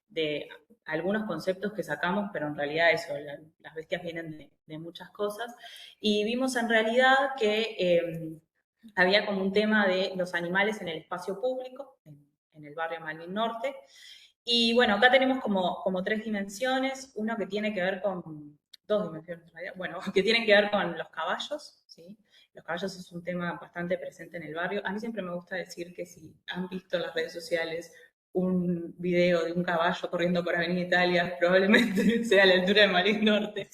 de algunos conceptos que sacamos, pero en realidad eso, las bestias vienen de muchas cosas. Y vimos en realidad que había como un tema de los animales en el espacio público, en el barrio Malvin Norte. Y bueno, acá tenemos como tres dimensiones, uno que tiene que ver con, dos dimensiones en realidad, bueno, que tienen que ver con los caballos, ¿sí? Los caballos es un tema bastante presente en el barrio. A mí siempre me gusta decir que si han visto en las redes sociales un video de un caballo corriendo por Avenida Italia, probablemente sea a la altura de Malvin Norte.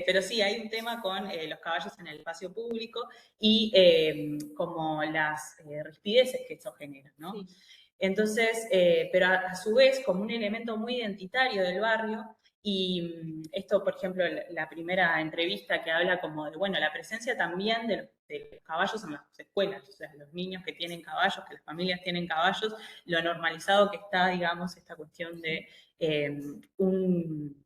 Pero sí, hay un tema con los caballos en el espacio público y como las rispideces que eso genera, ¿no? Sí. Entonces, pero a su vez, como un elemento muy identitario del barrio, y esto, por ejemplo, la primera entrevista que habla como de, bueno, la presencia también de los caballos en las escuelas, o sea, los niños que tienen caballos, que las familias tienen caballos, lo normalizado que está, digamos, esta cuestión de un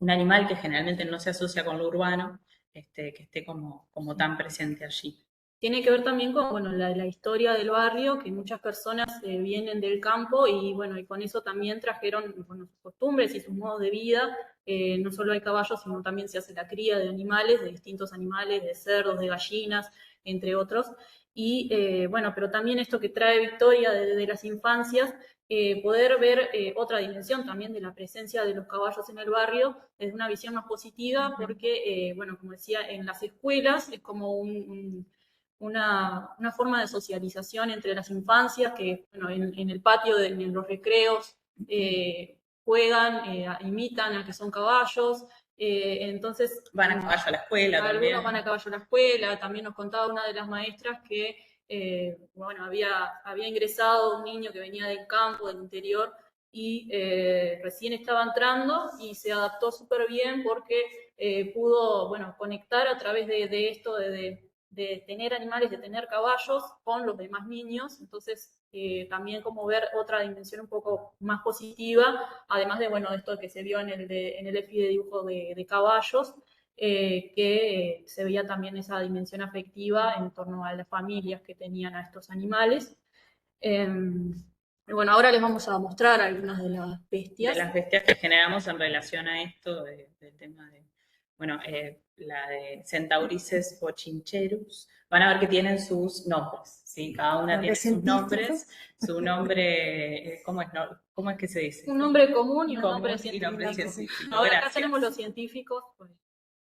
animal que generalmente no se asocia con lo urbano, que esté como tan presente allí. Tiene que ver también con, bueno, la historia del barrio, que muchas personas vienen del campo y, bueno, y con eso también trajeron, bueno, sus costumbres y sus modos de vida. No solo hay caballos, sino también se hace la cría de animales, de distintos animales, de cerdos, de gallinas, entre otros. Y, bueno, pero también esto que trae Victoria de las infancias, poder ver otra dimensión también de la presencia de los caballos en el barrio desde una visión más positiva, porque, bueno, como decía, en las escuelas es como una forma de socialización entre las infancias que, bueno, en el patio, en los recreos, juegan, imitan a que son caballos. Entonces, van a caballo a la escuela también. Algunos van a caballo a la escuela. También nos contaba una de las maestras que, bueno, había ingresado un niño que venía del campo, del interior, y recién estaba entrando y se adaptó súper bien porque pudo, bueno, conectar a través de esto, de tener animales, de tener caballos con los demás niños. Entonces, también como ver otra dimensión un poco más positiva, además de, bueno, esto que se vio en el EFI de dibujo de caballos, que se veía también esa dimensión afectiva en torno a las familias que tenían a estos animales. Y bueno, ahora les vamos a mostrar algunas de las bestias. De las bestias que generamos en relación a esto, del tema de, bueno, la de Centaurices bochincherus. Van a ver que tienen sus nombres, ¿sí? Cada una tiene sus nombres. Su nombre, ¿cómo es que se dice? Un nombre común y un nombre científico. científico. Ahora acá tenemos los científicos, pues,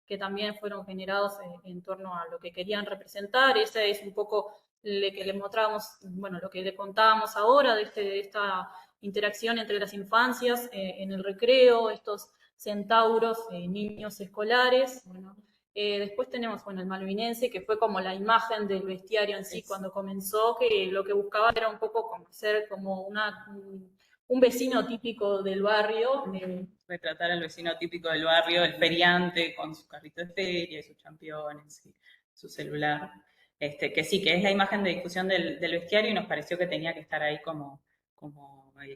que también fueron generados en torno a lo que querían representar. Ese es un poco lo que les mostrábamos, bueno, lo que le contábamos ahora de esta interacción entre las infancias en el recreo, estos centauros, niños escolares. Bueno, después tenemos, bueno, el malvinense, que fue como la imagen del bestiario en sí cuando comenzó, que lo que buscaba era un poco como ser como un vecino típico del barrio. Retratar al vecino típico del barrio, el feriante con su carrito de feria y sus championes y su celular. Que sí, que es la imagen de difusión del bestiario y nos pareció que tenía que estar ahí como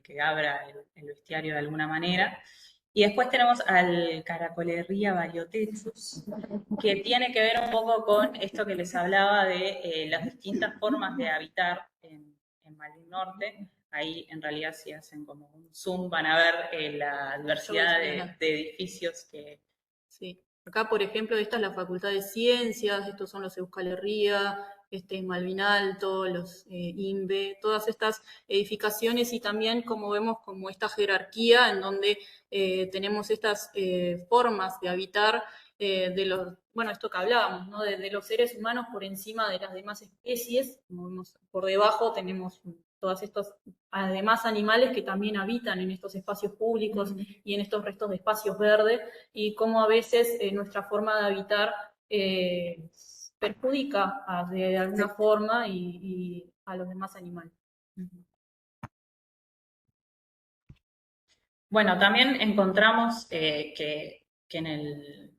que abra el bestiario de alguna manera. Y después tenemos al Caracolerria variotetsus, que tiene que ver un poco con esto que les hablaba de las distintas formas de habitar en Malvin Norte. Ahí en realidad si hacen como un zoom van a ver la diversidad de edificios que... Sí. Acá, por ejemplo, esta es la Facultad de Ciencias, estos son los Euskal Herria, Malvin Alto, los INBE, todas estas edificaciones, y también como vemos como esta jerarquía en donde tenemos estas formas de habitar de los, bueno, esto que hablábamos, ¿no? De los seres humanos por encima de las demás especies. Como vemos, por debajo tenemos todos estos además animales que también habitan en estos espacios públicos y en estos restos de espacios verdes, y cómo a veces nuestra forma de habitar perjudica de alguna forma y a los demás animales. Bueno, también encontramos que en el,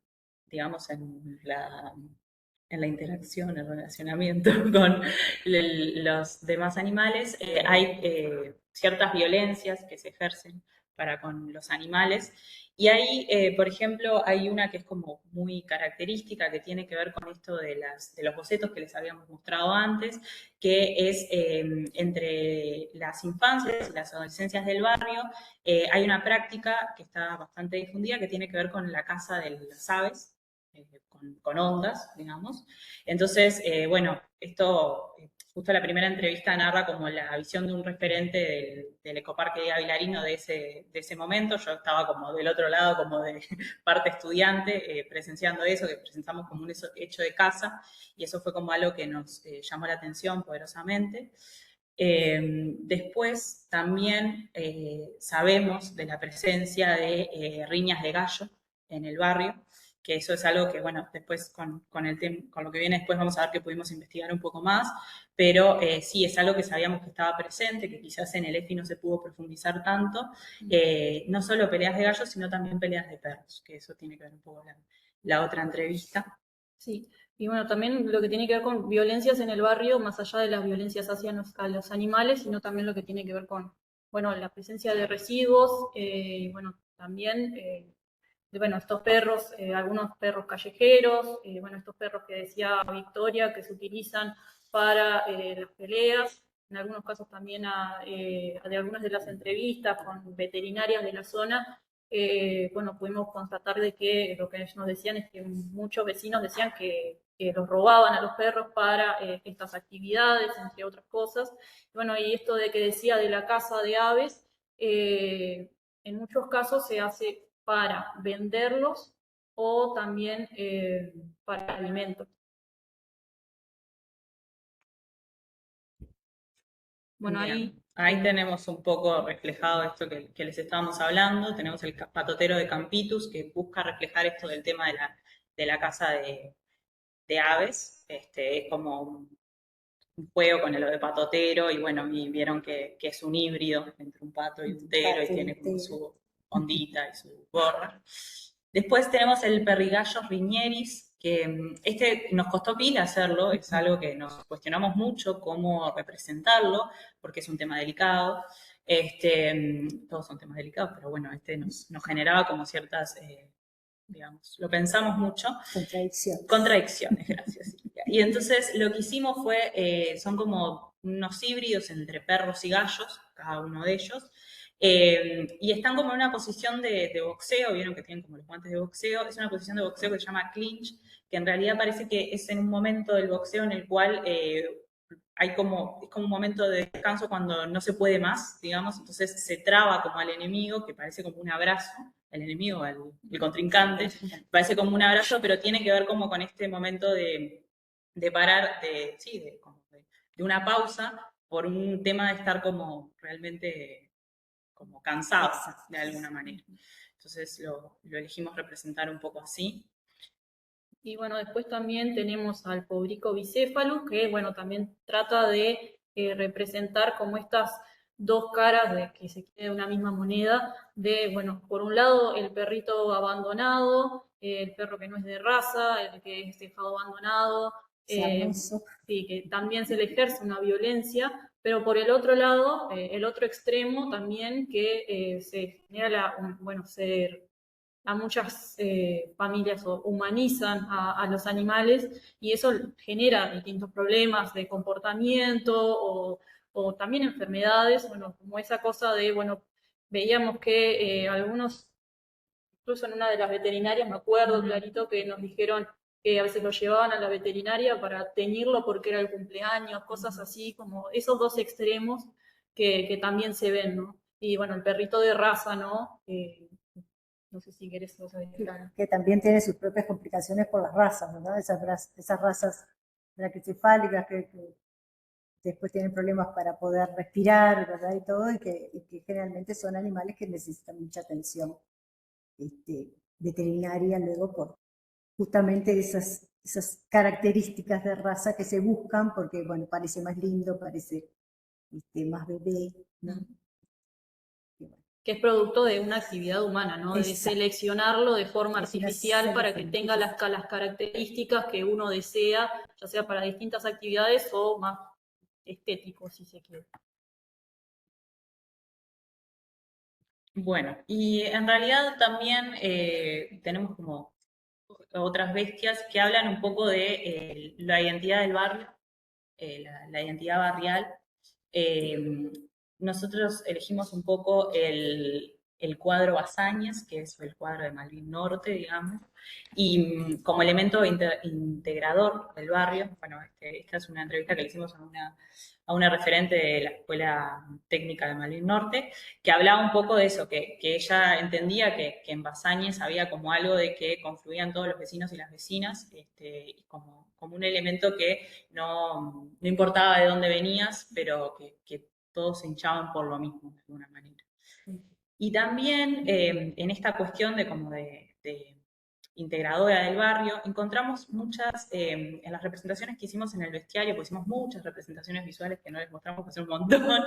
digamos, en la interacción, el relacionamiento con los demás animales, hay ciertas violencias que se ejercen para con los animales. Y ahí, por ejemplo, hay una que es como muy característica, que tiene que ver con esto de los bocetos que les habíamos mostrado antes, que es entre las infancias y las adolescencias del barrio, hay una práctica que está bastante difundida que tiene que ver con la caza de las aves, con ondas, digamos. Entonces, bueno, esto, justo la primera entrevista narra como la visión de un referente del Ecoparque Diego Vilarino de ese momento. Yo estaba como del otro lado, como de parte estudiante, presenciando eso, que presentamos como un hecho de caza, y eso fue como algo que nos llamó la atención poderosamente. Después también sabemos de la presencia de riñas de gallo en el barrio, que eso es algo que, bueno, después con lo que viene después vamos a ver que pudimos investigar un poco más, pero sí, es algo que sabíamos que estaba presente, que quizás en el EFI no se pudo profundizar tanto, no solo peleas de gallos, sino también peleas de perros, que eso tiene que ver un poco la otra entrevista. Sí, y bueno, también lo que tiene que ver con violencias en el barrio, más allá de las violencias hacia a los animales, sino también lo que tiene que ver con, bueno, la presencia de residuos, y bueno, también, bueno, estos perros, algunos perros callejeros, bueno, estos perros que decía Victoria, que se utilizan para las peleas, en algunos casos también de algunas de las entrevistas con veterinarias de la zona, bueno, pudimos constatar de que lo que ellos nos decían es que muchos vecinos decían que los robaban a los perros para estas actividades, entre otras cosas. Bueno, y esto de que decía de la caza de aves, en muchos casos se hace para venderlos o también para alimentos. Bueno, ahí tenemos un poco reflejado esto que les estábamos hablando. Tenemos el patotero de Campitus, que busca reflejar esto del tema de la caza de aves. Es como un juego con lo de patotero, y bueno, y vieron que es un híbrido entre un pato y un tero, y tiene como su ondita y su gorra. Después tenemos el Perrigallos riñeris, que nos costó pila hacerlo, es algo que nos cuestionamos mucho cómo representarlo, porque es un tema delicado. Todos son temas delicados, pero bueno, nos generaba como ciertas, digamos, lo pensamos mucho. Contradicciones, gracias. Y entonces lo que hicimos fue, son como unos híbridos entre perros y gallos, cada uno de ellos, y están como en una posición de boxeo, vieron que tienen como los guantes de boxeo, es una posición de boxeo que se llama clinch, que en realidad parece que es en un momento del boxeo en el cual es como un momento de descanso cuando no se puede más, digamos, entonces se traba como al enemigo, que parece como un abrazo, el enemigo, el contrincante, parece como un abrazo, pero tiene que ver como con este momento de parar, de una pausa por un tema de estar como realmente como cansados de alguna manera. Entonces lo elegimos representar un poco así. Y bueno, después también tenemos al Pobrico bicéfalo, que bueno, también trata de representar como estas dos caras de que se quiere una misma moneda, de, bueno, por un lado el perrito abandonado, el perro que no es de raza, el que es dejado abandonado, sí, que también se le ejerce una violencia, pero por el otro lado, el otro extremo también que se genera a muchas familias humanizan a los animales y eso genera distintos problemas de comportamiento o también enfermedades, bueno, como esa cosa de, bueno, veíamos que algunos, incluso en una de las veterinarias, me acuerdo clarito que nos dijeron que a veces lo llevaban a la veterinaria para teñirlo porque era el cumpleaños, cosas así, como esos dos extremos que también se ven, ¿no? Y bueno, el perrito de raza, ¿no? No sé si querés saber. Que también tiene sus propias complicaciones por las razas, ¿verdad? Esas razas braquicefálicas que después tienen problemas para poder respirar, ¿verdad? Y todo, y que generalmente son animales que necesitan mucha atención veterinaria luego por justamente esas características de raza que se buscan porque, bueno, parece más lindo, parece más bebé, ¿no? que es producto de una actividad humana, ¿no? De Exacto. seleccionarlo de forma Es una artificial para que selección. tenga las características que uno desea, ya sea para distintas actividades o más estéticos, si se quiere. Bueno, y en realidad también tenemos como otras bestias que hablan un poco de la identidad del barrio, la identidad barrial. Nosotros elegimos un poco el cuadro Basáñez, que es el cuadro de Malvin Norte, digamos, y como elemento integrador del barrio. Bueno, esta es una entrevista que le hicimos a una referente de la Escuela Técnica de Malvin Norte, que hablaba un poco de eso, que ella entendía que en Basáñez había como algo de que confluían todos los vecinos y las vecinas, y como un elemento que no importaba de dónde venías, pero que todos se hinchaban por lo mismo, de alguna manera. Y también en esta cuestión de como de integradora del barrio, encontramos muchas, en las representaciones que hicimos en el bestiario, pues hicimos muchas representaciones visuales que no les mostramos, pues un montón,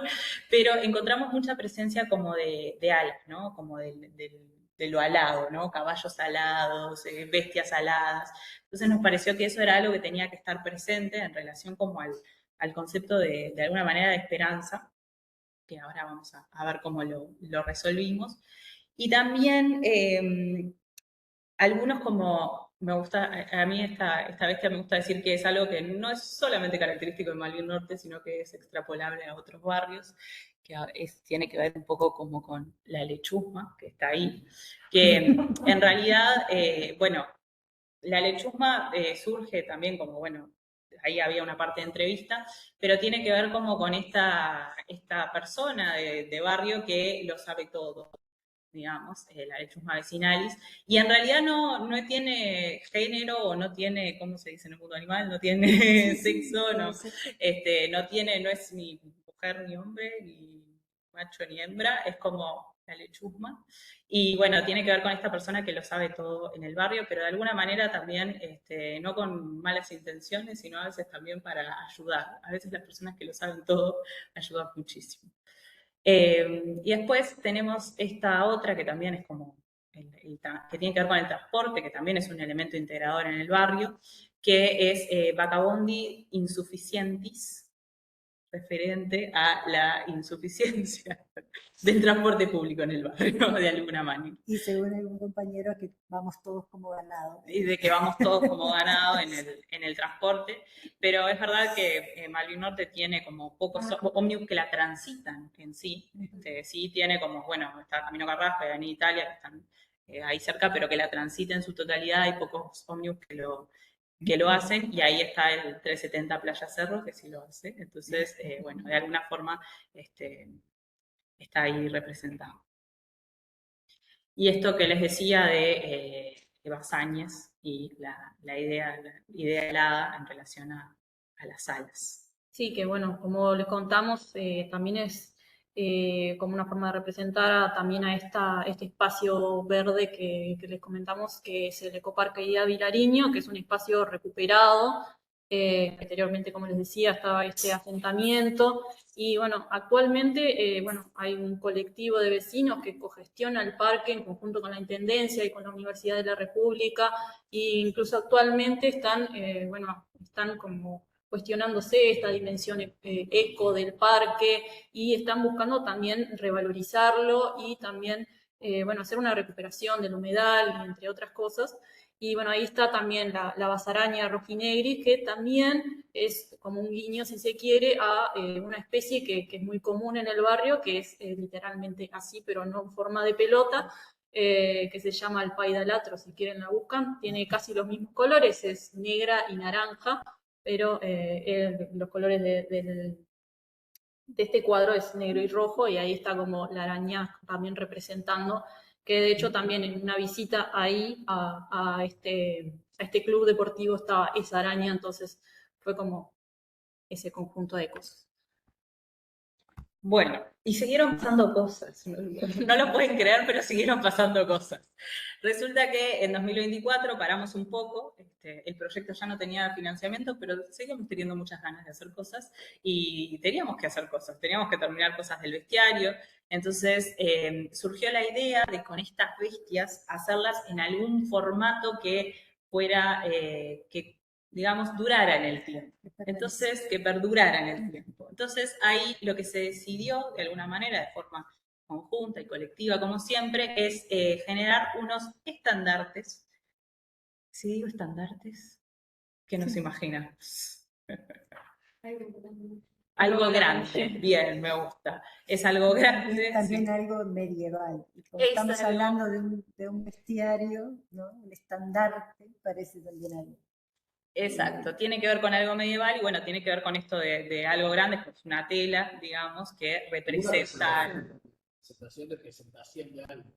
pero encontramos mucha presencia como de alas, ¿no? Como de lo alado, ¿no? Caballos alados, bestias aladas. Entonces nos pareció que eso era algo que tenía que estar presente en relación como al concepto de alguna manera de esperanza, que ahora vamos a ver cómo lo resolvimos. Y también algunos como, me gusta, a mí esta bestia me gusta decir que es algo que no es solamente característico de Malvin Norte, sino que es extrapolable a otros barrios, que tiene que ver un poco como con la lechusma, que está ahí, que en realidad, bueno, la lechusma surge también como, bueno, ahí había una parte de entrevista, pero tiene que ver como con esta persona de barrio que lo sabe todo, digamos, la lechusma vecinalis, y en realidad no tiene género o no tiene, ¿cómo se dice en el mundo animal? No tiene sexo, no es ni mujer ni hombre, ni macho ni hembra, es como la lechusma. Y bueno, tiene que ver con esta persona que lo sabe todo en el barrio, pero de alguna manera también, no con malas intenciones, sino a veces también para ayudar. A veces las personas que lo saben todo ayudan muchísimo. Y después tenemos esta otra que también es como, que tiene que ver con el transporte, que también es un elemento integrador en el barrio, que es Vagabondi Insufficientis, referente a la insuficiencia del transporte público en el barrio, de alguna manera. Y según algún compañero que vamos todos como ganado. Y de que vamos todos como ganado en el transporte, pero es verdad que Malvin Norte tiene como pocos ómnibus que la transitan en sí. Sí tiene como, bueno, está Camino Carrasco y Avenida Italia, que están ahí cerca, pero que la transita en su totalidad. Hay pocos ómnibus que lo hacen, y ahí está el 370 Playa Cerro, que sí lo hace. Entonces, bueno, de alguna forma está ahí representado. Y esto que les decía de Basáñez y la idea helada en relación a las alas. Sí, que bueno, como les contamos, también es como una forma de representar también a este espacio verde que les comentamos, que es el Ecoparque Ida Vilariño, que es un espacio recuperado. Anteriormente, como les decía, estaba este asentamiento, y bueno, actualmente bueno, hay un colectivo de vecinos que cogestiona el parque en conjunto con la Intendencia y con la Universidad de la República, e incluso actualmente están como cuestionándose esta dimensión eco del parque, y están buscando también revalorizarlo y también hacer una recuperación del humedal, entre otras cosas. Y bueno, ahí está también la basaraña rojinegris, que también es como un guiño, si se quiere, a una especie que es muy común en el barrio, que es literalmente así, pero no en forma de pelota, que se llama alpaidalatro, si quieren la buscan. Tiene casi los mismos colores, es negra y naranja, pero los colores de este cuadro es negro y rojo, y ahí está como la araña también representando, que de hecho también en una visita ahí a este club deportivo estaba esa araña, entonces fue como ese conjunto de cosas. Bueno, y siguieron pasando cosas. No lo pueden creer, pero siguieron pasando cosas. Resulta que en 2024 paramos un poco, el proyecto ya no tenía financiamiento, pero seguíamos teniendo muchas ganas de hacer cosas y teníamos que hacer cosas, teníamos que terminar cosas del bestiario. Entonces surgió la idea de con estas bestias hacerlas en algún formato que fuera, que digamos, durara en el tiempo. Entonces, que perdurara en el tiempo. Entonces ahí lo que se decidió, de alguna manera, de forma conjunta y colectiva, como siempre, es generar unos estandartes. Si digo estandartes, ¿qué nos imaginamos? Algo grande, bien, me gusta. Es algo grande. También sí. algo medieval. Y como Es estamos algo- hablando de un bestiario, ¿no? Un estandarte, parece también algo. Exacto, tiene que ver con algo medieval y bueno, tiene que ver con esto de algo grande, pues una tela, digamos, que representa. Presentación de algo.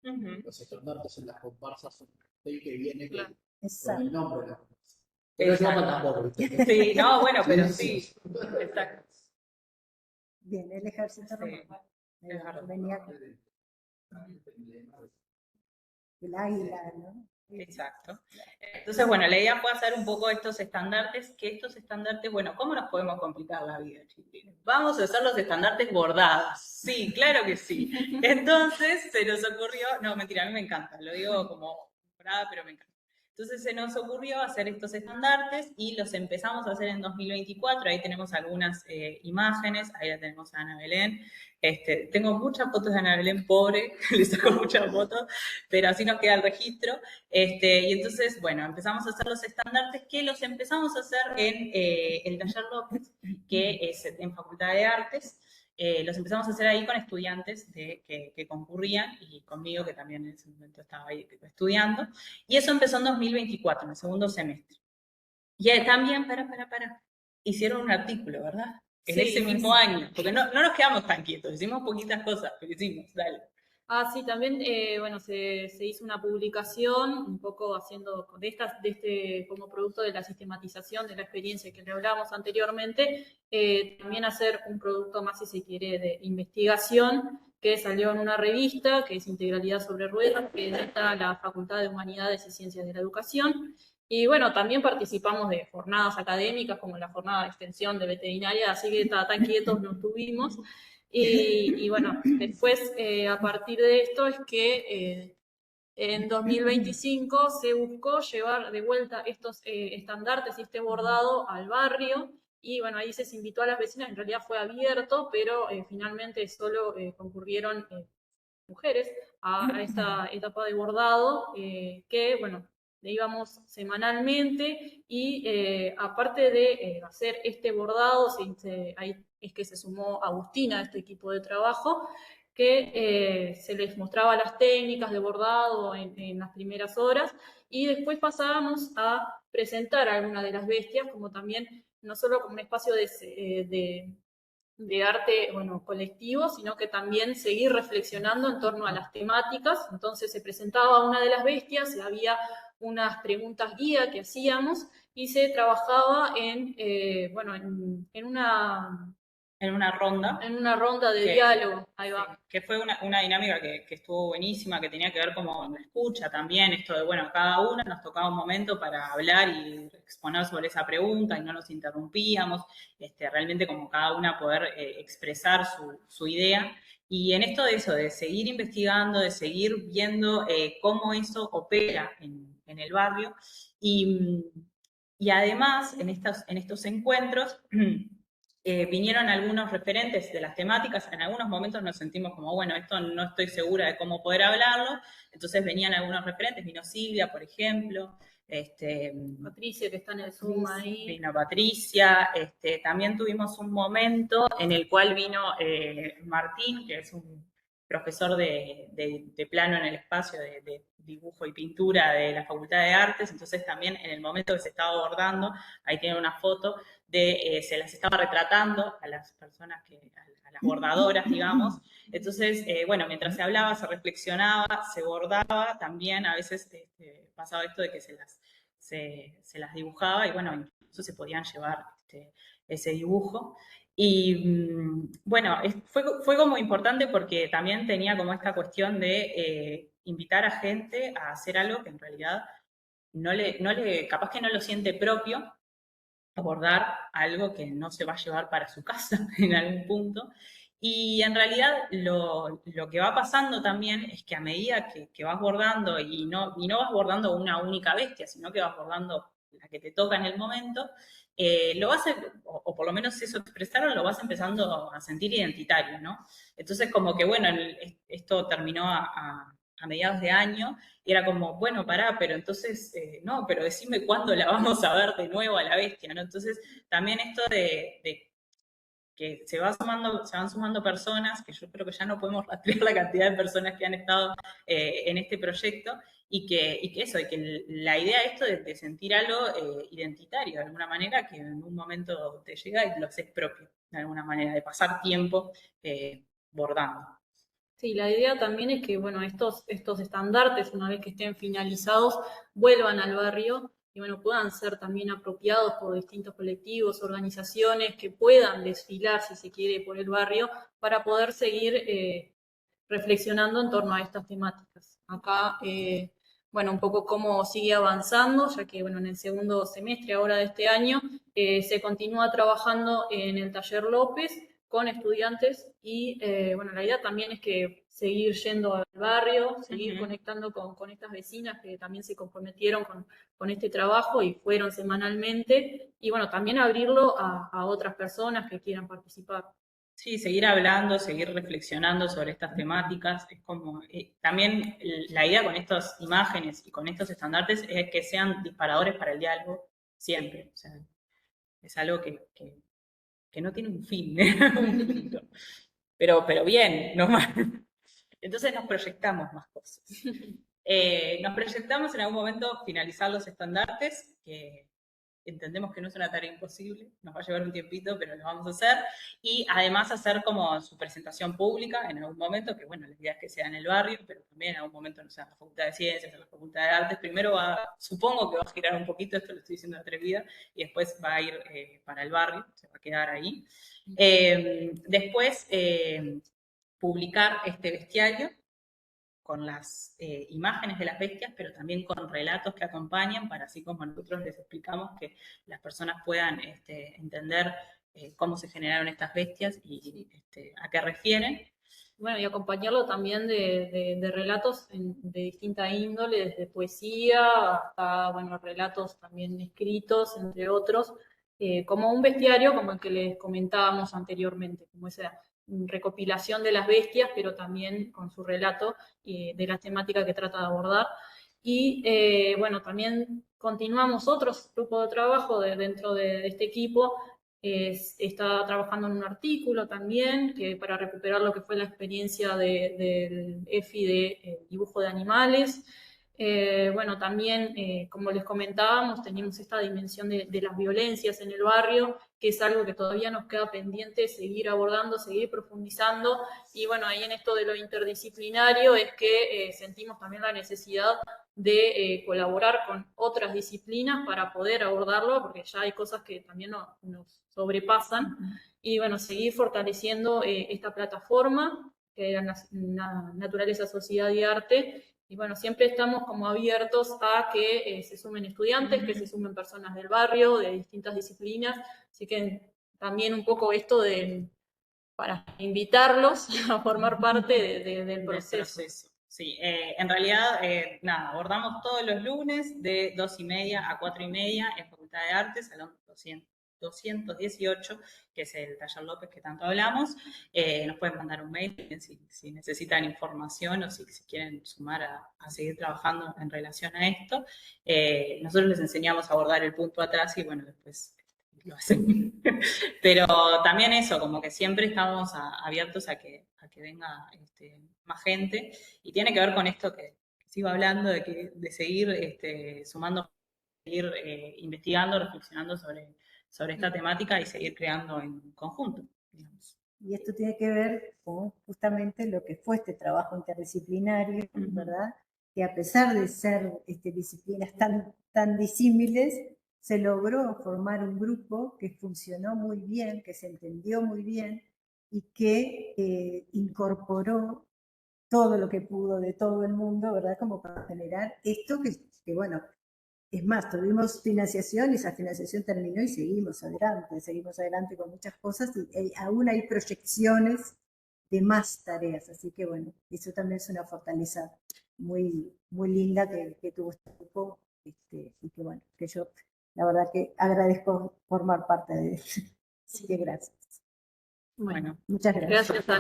Ujú. Los estandartes en las comparsas son el que viene Claro. con el Exacto. nombre de la comparsa. Pero no se llama tampoco, ¿viste? Sí, no, bueno, pero Sí, sí, exacto. Bien, el ejército Sí, romano. Ahí es va, verdad. venía con el águila, ¿no? Exacto. Entonces, bueno, la idea fue hacer un poco estos estandartes, bueno, ¿cómo nos podemos complicar la vida, chiquillos? Vamos a hacer los estandartes bordados. Sí, claro que sí. Entonces, se nos ocurrió, no, mentira, a mí me encanta, lo digo como brava, pero me encanta. Entonces se nos ocurrió hacer estos estandartes y los empezamos a hacer en 2024. Ahí tenemos algunas imágenes, ahí la tenemos a Ana Belén. Tengo muchas fotos de Ana Belén, pobre, le saco muchas fotos, pero así nos queda el registro. Y entonces, bueno, empezamos a hacer los estandartes que los empezamos a hacer en el Taller López, que es en Facultad de Artes. Los empezamos a hacer ahí con estudiantes que concurrían y conmigo, que también en ese momento estaba ahí estudiando. Y eso empezó en 2024, en el segundo semestre. Y también, hicieron un artículo, ¿verdad? En Sí, ese mismo sí. año, porque no nos quedamos tan quietos, hicimos poquitas cosas, pero hicimos, dale. Ah, sí, también, bueno, se hizo una publicación un poco haciendo como producto de la sistematización de la experiencia que le hablábamos anteriormente, también hacer un producto más, si se quiere, de investigación que salió en una revista que es Integralidad sobre Ruedas, que edita la Facultad de Humanidades y Ciencias de la Educación. Y bueno, también participamos de jornadas académicas como la jornada de extensión de veterinaria, así que tan quietos no estuvimos. Y bueno, después a partir de esto es que en 2025 se buscó llevar de vuelta estos estandartes y este bordado al barrio. Y bueno, ahí se invitó a las vecinas, en realidad fue abierto, pero finalmente solo concurrieron mujeres a esta etapa de bordado, que bueno, le íbamos semanalmente y aparte de hacer este bordado, ahí es que se sumó Agustina a este equipo de trabajo, que se les mostraba las técnicas de bordado en las primeras horas y después pasábamos a presentar algunas de las bestias, como también no solo como un espacio de arte, bueno, colectivo, sino que también seguir reflexionando en torno a las temáticas. Entonces se presentaba una de las bestias, había unas preguntas guía que hacíamos y se trabajaba bueno, En una ronda. en una ronda de Que- diálogo. Ahí va. Sí, que fue una dinámica que estuvo buenísima, que tenía que ver como con la escucha también, esto de, bueno, cada una nos tocaba un momento para hablar y exponer sobre esa pregunta y no nos interrumpíamos, realmente como cada una poder expresar su idea. Y en esto de eso, de seguir investigando, de seguir viendo cómo eso opera en el barrio. Y además, en estos encuentros, vinieron algunos referentes de las temáticas, en algunos momentos nos sentimos como, bueno, esto no estoy segura de cómo poder hablarlo, entonces venían algunos referentes, vino Silvia, por ejemplo, Patricia, que está en el Zoom ahí. vino Patricia, también tuvimos un momento en el cual vino Martín, que es un profesor de plano en el espacio de dibujo y pintura de la Facultad de Artes, entonces también en el momento que se estaba abordando, ahí tiene una foto se las estaba retratando a las personas, a las bordadoras, digamos. Entonces, bueno, mientras se hablaba, se reflexionaba, se bordaba, también a veces pasaba esto de que se las dibujaba y bueno, incluso se podían llevar ese dibujo. Y bueno, fue como importante porque también tenía como esta cuestión de invitar a gente a hacer algo que en realidad capaz que no lo siente propio, abordar algo que no se va a llevar para su casa en algún punto. Y en realidad lo que va pasando también es que a medida que vas bordando y no vas bordando una única bestia, sino que vas bordando la que te toca en el momento, lo vas o por lo menos eso expresaron, lo vas empezando a sentir identitario, ¿no? Entonces como que bueno, esto terminó a mediados de año y era como, bueno, pará, pero entonces, no, pero decime cuándo la vamos a ver de nuevo a la bestia, ¿no? Entonces, también esto de que se van sumando personas, que yo creo que ya no podemos rastrear la cantidad de personas que han estado en este proyecto, y que eso, y que la idea esto de sentir algo identitario, de alguna manera, que en un momento te llega y lo haces propio, de alguna manera, de pasar tiempo bordando. Sí, la idea también es que, bueno, estos estandartes, una vez que estén finalizados, vuelvan al barrio y, bueno, puedan ser también apropiados por distintos colectivos, organizaciones que puedan desfilar, si se quiere, por el barrio para poder seguir reflexionando en torno a estas temáticas. Acá, bueno, un poco cómo sigue avanzando, ya que, bueno, en el segundo semestre ahora de este año se continúa trabajando en el taller López con estudiantes y, bueno, la idea también es que seguir yendo al barrio, seguir conectando con estas vecinas que también se comprometieron con este trabajo y fueron semanalmente, y bueno, también abrirlo a otras personas que quieran participar. Sí, seguir hablando, seguir reflexionando sobre estas temáticas. Es como, también la idea con estas imágenes y con estos estandartes es que sean disparadores para el diálogo siempre. O sea, es algo que no tiene un fin, un punto. Pero bien, no más. Entonces nos proyectamos más cosas. Nos proyectamos en algún momento finalizar los estandartes, que entendemos que no es una tarea imposible, nos va a llevar un tiempito, pero lo vamos a hacer, y además hacer como su presentación pública en algún momento, que bueno, la idea es que sea en el barrio, pero también en algún momento, no sé, en la Facultad de Ciencias, en la Facultad de Artes, primero supongo que va a girar un poquito, esto lo estoy diciendo atrevida, y después va a ir para el barrio, se va a quedar ahí. Después, publicar este bestiario, con las imágenes de las bestias, pero también con relatos que acompañan, para así como nosotros les explicamos que las personas puedan entender cómo se generaron estas bestias y a qué refieren. Bueno, y acompañarlo también de relatos de distinta índole, desde poesía hasta, bueno, relatos también escritos, entre otros, como un bestiario como el que les comentábamos anteriormente, como esa recopilación de las bestias, pero también con su relato de la temática que trata de abordar. Y bueno, también continuamos otros grupos de trabajo dentro de este equipo. Está trabajando en un artículo también para recuperar lo que fue la experiencia del EFI de dibujo de animales. Bueno, también, como les comentábamos, tenemos esta dimensión de las violencias en el barrio, que es algo que todavía nos queda pendiente seguir abordando, seguir profundizando. Y bueno, ahí en esto de lo interdisciplinario es que sentimos también la necesidad de colaborar con otras disciplinas para poder abordarlo, porque ya hay cosas que también nos sobrepasan. Y bueno, seguir fortaleciendo esta plataforma, que era Naturaleza, Sociedad y Arte. Y bueno, siempre estamos como abiertos a que se sumen estudiantes, que se sumen personas del barrio, de distintas disciplinas. Así que también un poco esto para invitarlos a formar parte del proceso. Sí, en realidad, nada, abordamos todos los lunes de 2:30 a 4:30 en Facultad de Artes, salón 218, que es el taller López que tanto hablamos. Nos pueden mandar un mail si necesitan información o si quieren sumar a seguir trabajando en relación a esto. Nosotros les enseñamos a abordar el punto atrás y bueno, después lo hacen. Pero también eso, como que siempre estamos abiertos a que venga más gente, y tiene que ver con esto que sigo hablando, de seguir sumando, seguir investigando, reflexionando sobre esta temática y seguir creando en conjunto, digamos. Y esto tiene que ver con justamente lo que fue este trabajo interdisciplinario, ¿verdad? Que a pesar de ser disciplinas tan disímiles, se logró formar un grupo que funcionó muy bien, que se entendió muy bien y que incorporó todo lo que pudo de todo el mundo, ¿verdad? Como para generar esto que bueno, es más, tuvimos financiación y esa financiación terminó y seguimos adelante con muchas cosas y aún hay proyecciones de más tareas, así que bueno, eso también es una fortaleza muy, muy linda que tuvo este grupo y que bueno, que yo la verdad que agradezco formar parte de él. Así que gracias. Bueno, Muchas gracias. Gracias a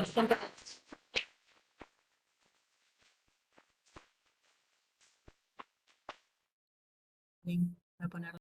Voy a poner